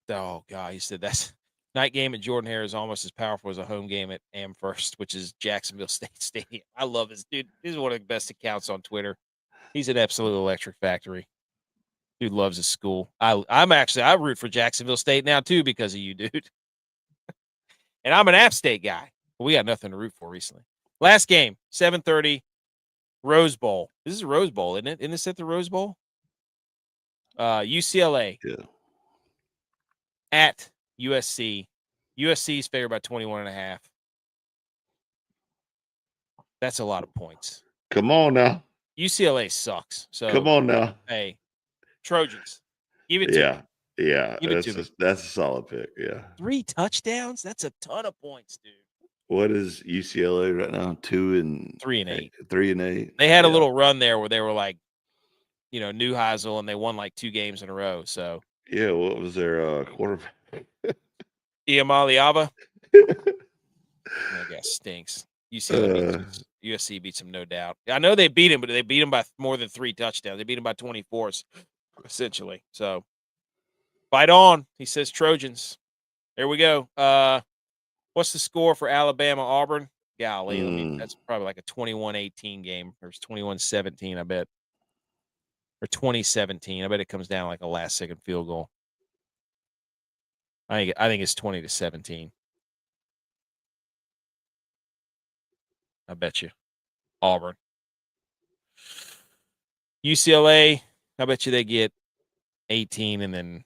God, he said that's night game at Jordan-Hare is almost as powerful as a home game at Amherst, which is Jacksonville State Stadium. I love this dude. This is one of the best accounts on Twitter. He's an absolute electric factory. Dude loves his school. I root for Jacksonville State now too because of you, dude. And I'm an App State guy. But we got nothing to root for recently. Last game, 7:30, Rose Bowl. This is a Rose Bowl, isn't it? Isn't this at the Rose Bowl? UCLA at USC. USC is favored by 21.5. That's a lot of points. Come on now. UCLA sucks. So come on now. Hey, Trojans, give it to me. Yeah, that's a solid pick. Yeah, 3 touchdowns. That's a ton of points, dude. What is UCLA right now? 3-8. 3-8. They had a little run there where they were like, Neuheisel, and they won like 2 games in a row. So yeah, what was their quarterback? Iamaliava. That guy stinks. USC beats him, no doubt. I know they beat him, but they beat him by more than 3 touchdowns. They beat him by 24, essentially. So fight on, he says. Trojans. There we go. What's the score for Alabama-Auburn? Golly, that's probably like a 21-18 game. Or it's 21-17, I bet. Or 2017. I bet it comes down like a last-second field goal. I think it's 20-17. I bet you. Auburn. UCLA, I bet you they get 18 and then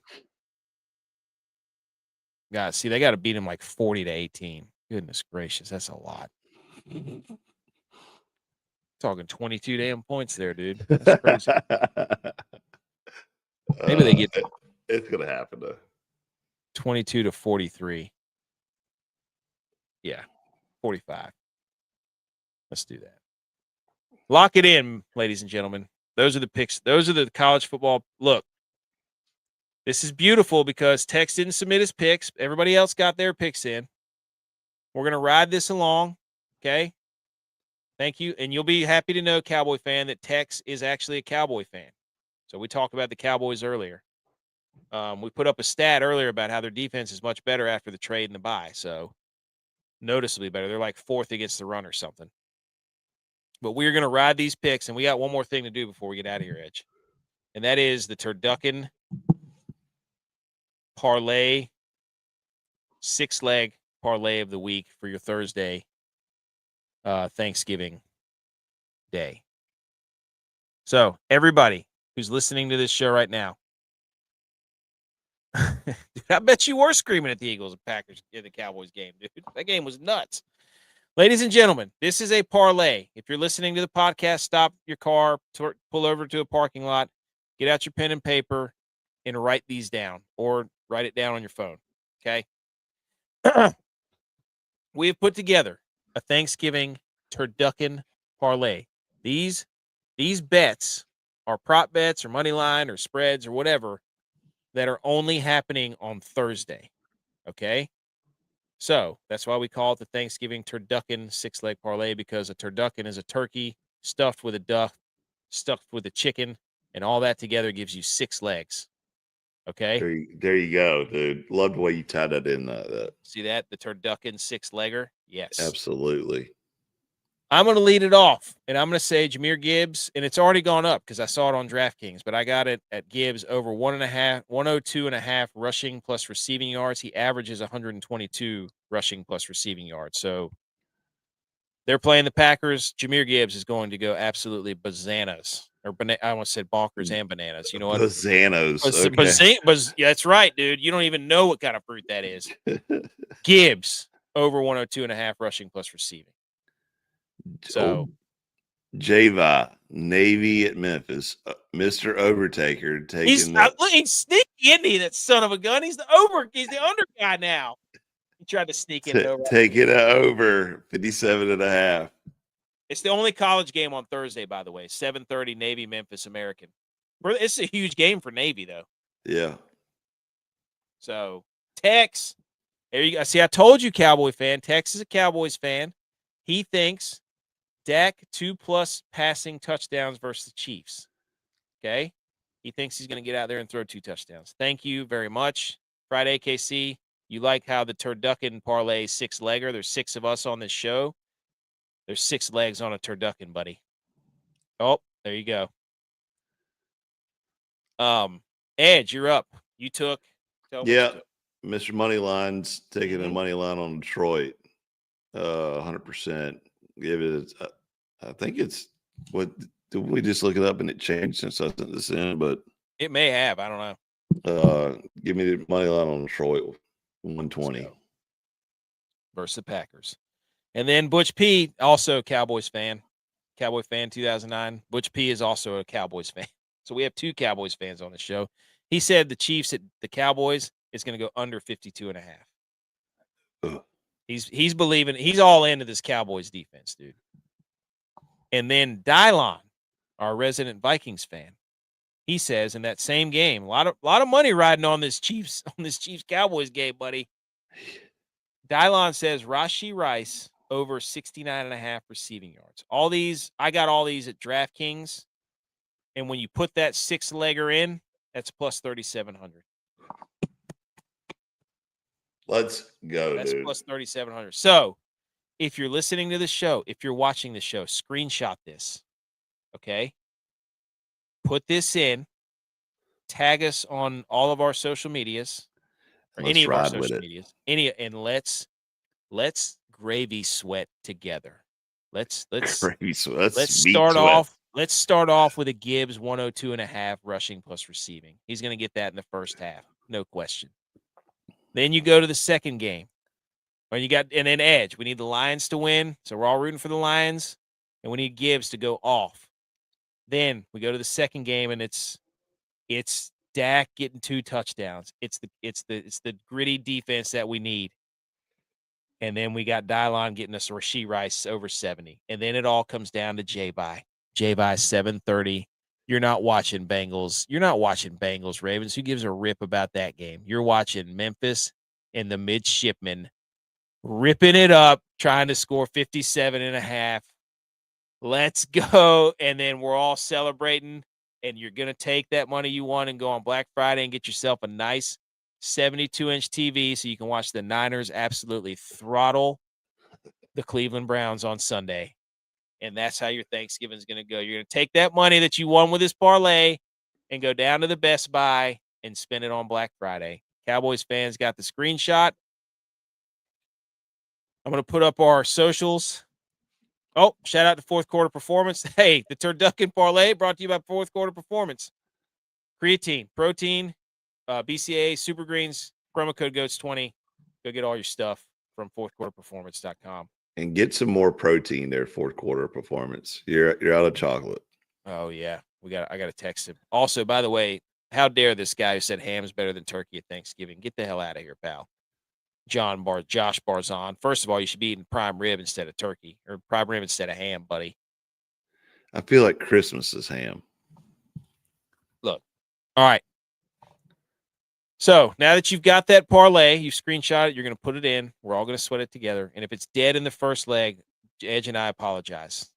they got to beat them like 40-18. Goodness gracious, that's a lot. Talking 22 damn points there, dude. That's crazy. Maybe they get it's gonna happen though. 22-43. Yeah, 45. Let's do that. Lock it in, ladies and gentlemen. Those are the picks. Those are the college football. Look, this is beautiful because Tex didn't submit his picks. Everybody else got their picks in. We're going to ride this along, okay? Thank you. And you'll be happy to know, Cowboy fan, that Tex is actually a Cowboy fan. So we talked about the Cowboys earlier. We put up a stat earlier about how their defense is much better after the trade and the bye. So noticeably better. They're like 4th against the run or something. But we're going to ride these picks, and we got one more thing to do before we get out of here, Edge. And that is the Turducken parlay, 6-leg parlay of the week for your Thursday Thanksgiving day. So everybody who's listening to this show right now, Dude, I bet you were screaming at the Eagles and Packers in the Cowboys game, dude. That game was nuts. Ladies and gentlemen, this is a parlay. If you're listening to the podcast, stop your car, pull over to a parking lot, get out your pen and paper, and write these down, or write it down on your phone. Okay. We have put together a Thanksgiving turducken parlay. These bets are prop bets or money line or spreads or whatever that are only happening on Thursday. Okay. So that's why we call it the Thanksgiving turducken 6-leg parlay, because a turducken is a turkey stuffed with a duck, stuffed with a chicken, and all that together gives you 6 legs. Okay. There you go, dude. Love the way you tied that in. See that? The turducken 6-legger? Yes. Absolutely. I'm going to lead it off, and I'm going to say Jahmyr Gibbs, and it's already gone up because I saw it on DraftKings, but I got it at Gibbs over 102.5 rushing plus receiving yards. He averages 122 rushing plus receiving yards. So they're playing the Packers. Jahmyr Gibbs is going to go absolutely bananas. I almost said bonkers and bananas. You know what? Bananas. Okay. Yeah, that's right, dude. You don't even know what kind of fruit that is. Gibbs over 102.5 rushing plus receiving. So Java, Navy at Memphis, Mr. Overtaker taking he's sneaky, isn't he? That son of a gun. He's the under guy now. He tried to sneak it over. Take it over 57.5. It's the only college game on Thursday, by the way. 7:30 Navy, Memphis, American. It's a huge game for Navy, though. Yeah. So Tex, there you go. See, I told you, Cowboy fan. Tex is a Cowboys fan. He thinks Dak 2+ passing touchdowns versus the Chiefs. Okay? He thinks he's going to get out there and throw 2 touchdowns. Thank you very much. Friday, KC, you like how the turducken parlay 6-legger? There's 6 of us on this show. There's 6 legs on a turducken, buddy. Oh, there you go. Edge, you're up. You took. Yeah. Mr. Moneyline's taking a money line on Detroit. 100%. Give it. I think it's what. Did we just look it up and it changed since I sent this in? But it may have. I don't know. Give me the money line on Detroit. 120 versus the Packers. And then Butch P, also Cowboys fan. Cowboy fan 2009. Butch P is also a Cowboys fan. So we have 2 Cowboys fans on the show. He said the Chiefs at the Cowboys is going to go under 52.5. He's believing, he's all into this Cowboys defense, dude. And then Dylon, our resident Vikings fan, he says in that same game, a lot of money riding on this Chiefs Cowboys game, buddy. Dylon says Rashee Rice over 69.5 receiving yards. All these, I got all these at DraftKings. And when you put that 6-legger in, that's plus 3,700. Let's go, that's dude. Plus 3,700. So if you're listening to the show, if you're watching the show, screenshot this. Okay? Put this in. Tag us on all of our social medias. Or any of our social medias. And let's gravy sweat together. Let's gravy sweat. Let's start off. Let's start off with a Gibbs 102.5 rushing plus receiving. He's going to get that in the first half, no question. Then you go to the second game, and then Edge. We need the Lions to win, so we're all rooting for the Lions, and we need Gibbs to go off. Then we go to the second game, and it's Dak getting 2 touchdowns. It's the gritty defense that we need. And then we got Dylon getting us Rashee Rice over 70. And then it all comes down to J-Bye. J-Bye 7:30. You're not watching Bengals. You're not watching Bengals Ravens. Who gives a rip about that game? You're watching Memphis and the midshipmen ripping it up, trying to score 57.5. Let's go. And then we're all celebrating. And you're going to take that money you won and go on Black Friday and get yourself a nice 72-inch TV so you can watch the Niners absolutely throttle the Cleveland Browns on Sunday. And that's how your Thanksgiving is going to go. You're going to take that money that you won with this parlay and go down to the Best Buy and spend it on Black Friday. Cowboys fans got the screenshot. I'm going to put up our socials. Oh, shout out to Fourth Quarter Performance. Hey, the Turducken Parlay brought to you by Fourth Quarter Performance. Creatine, protein, BCA Super Greens, promo code GOATS20. Go get all your stuff from fourthquarterperformance.com. And get some more protein there, fourth quarter performance. You're out of chocolate. Oh yeah. I gotta text him. Also, by the way, how dare this guy who said ham's better than turkey at Thanksgiving? Get the hell out of here, pal. Josh Barzon. First of all, you should be eating prime rib instead of turkey, or prime rib instead of ham, buddy. I feel like Christmas is ham. Look. All right. So now that you've got that parlay, you screenshot it, you're going to put it in. We're all going to sweat it together. And if it's dead in the first leg, Edge and I apologize.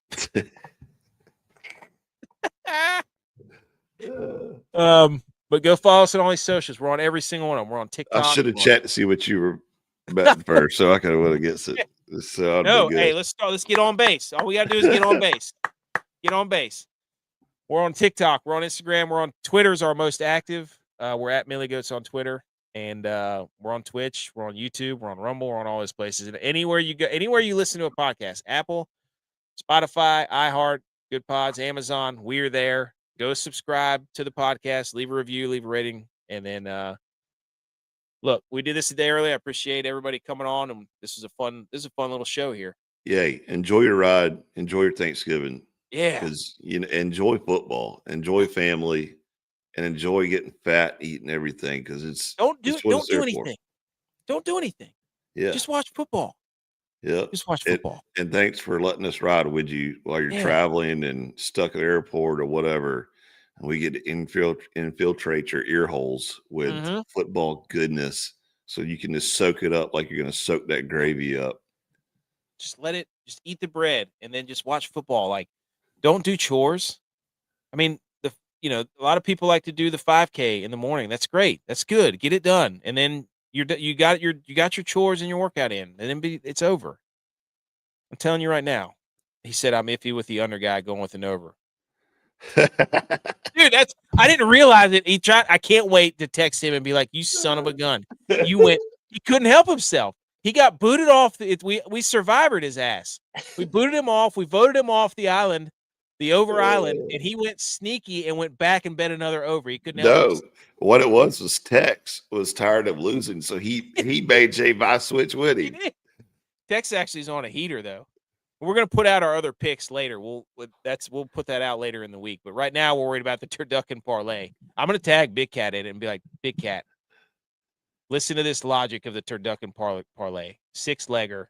But go follow us on all these socials. We're on every single one of them. We're on TikTok. I should have checked to see what you were betting first, so I could have went against it. So no, hey, let's start. Let's get on base. All we got to do is get on base. Get on base. We're on TikTok. We're on Instagram. We're on Twitter's our most active. We're at Millie Goats on Twitter, and we're on Twitch. We're on YouTube. We're on Rumble. We're on all those places. And anywhere you go, anywhere you listen to a podcast, Apple, Spotify, iHeart, Good Pods, Amazon, we're there. Go subscribe to the podcast, leave a review, leave a rating, and then look, we did this a day early. I appreciate everybody coming on, and this is a fun little show here. Yay! Enjoy your ride. Enjoy your Thanksgiving. Yeah, because enjoy football, enjoy family, and enjoy getting fat, eating everything. Because don't do anything. Don't do anything. Yeah, just watch football. Yeah, just watch football. And thanks for letting us ride with you while you're traveling and stuck at the airport or whatever. And we get to infiltrate your ear holes with football goodness, so you can just soak it up like you're going to soak that gravy up. Just eat the bread and then just watch football. Like, don't do chores. I mean, a lot of people like to do the 5K in the morning. That's great. That's good. Get it done, and then you got your chores and your workout in, and then it's over. I'm telling you right now. He said I'm iffy with the under guy going with an over. Dude, I didn't realize it. I can't wait to text him and be like, "You son of a gun! You went." He couldn't help himself. He got booted off. We survivored his ass. We booted him off. We voted him off the island, the over island, and he went sneaky and went back and bet another over. He couldn't help himself. What it was Tex was tired of losing, so he made Jay buy switch with him. Tex actually is on a heater though. We're gonna put out our other picks later. We'll put that out later in the week. But right now we're worried about the turducken parlay. I'm gonna tag Big Cat in it and be like, Big Cat, listen to this logic of the turducken parlay. 6-legger,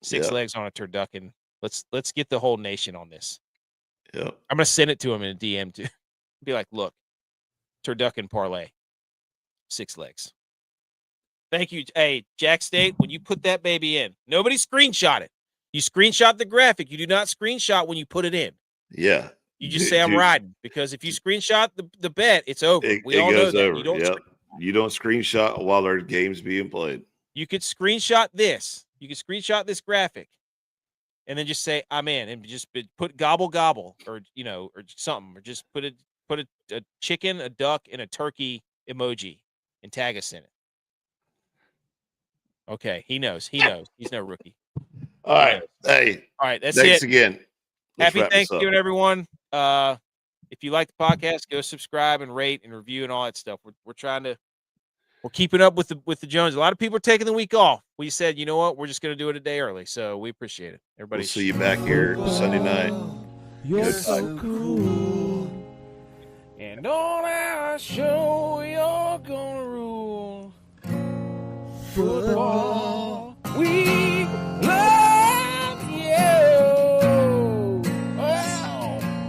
6 legs on a turducken. Let's get the whole nation on this. Yeah. I'm gonna send it to him in a DM too. Be like, look, turducken parlay, 6 legs. Thank you. Hey, Jack State, when you put that baby in, nobody screenshot it. You screenshot the graphic. You do not screenshot when you put it in. Yeah. You just say I'm riding, because if you screenshot the bet, it's over. We all know that. Over. You don't screenshot while there's games being played. You could screenshot this. You could screenshot this graphic, and then just say I'm in, and just put gobble gobble, or or something, or just put a chicken, a duck, and a turkey emoji, and tag us in it. Okay, he knows. He's no rookie. All right. Hey. All right. That's thanks it. again. Happy Thanksgiving, everyone. If you like the podcast, go subscribe and rate and review and all that stuff. We're keeping up with the Jones. A lot of people are taking the week off. We said, you know what? We're just going to do it a day early. So we appreciate it. Everybody. We'll see you back here Sunday night. You're so cool. And on our show, you're going to rule. Football.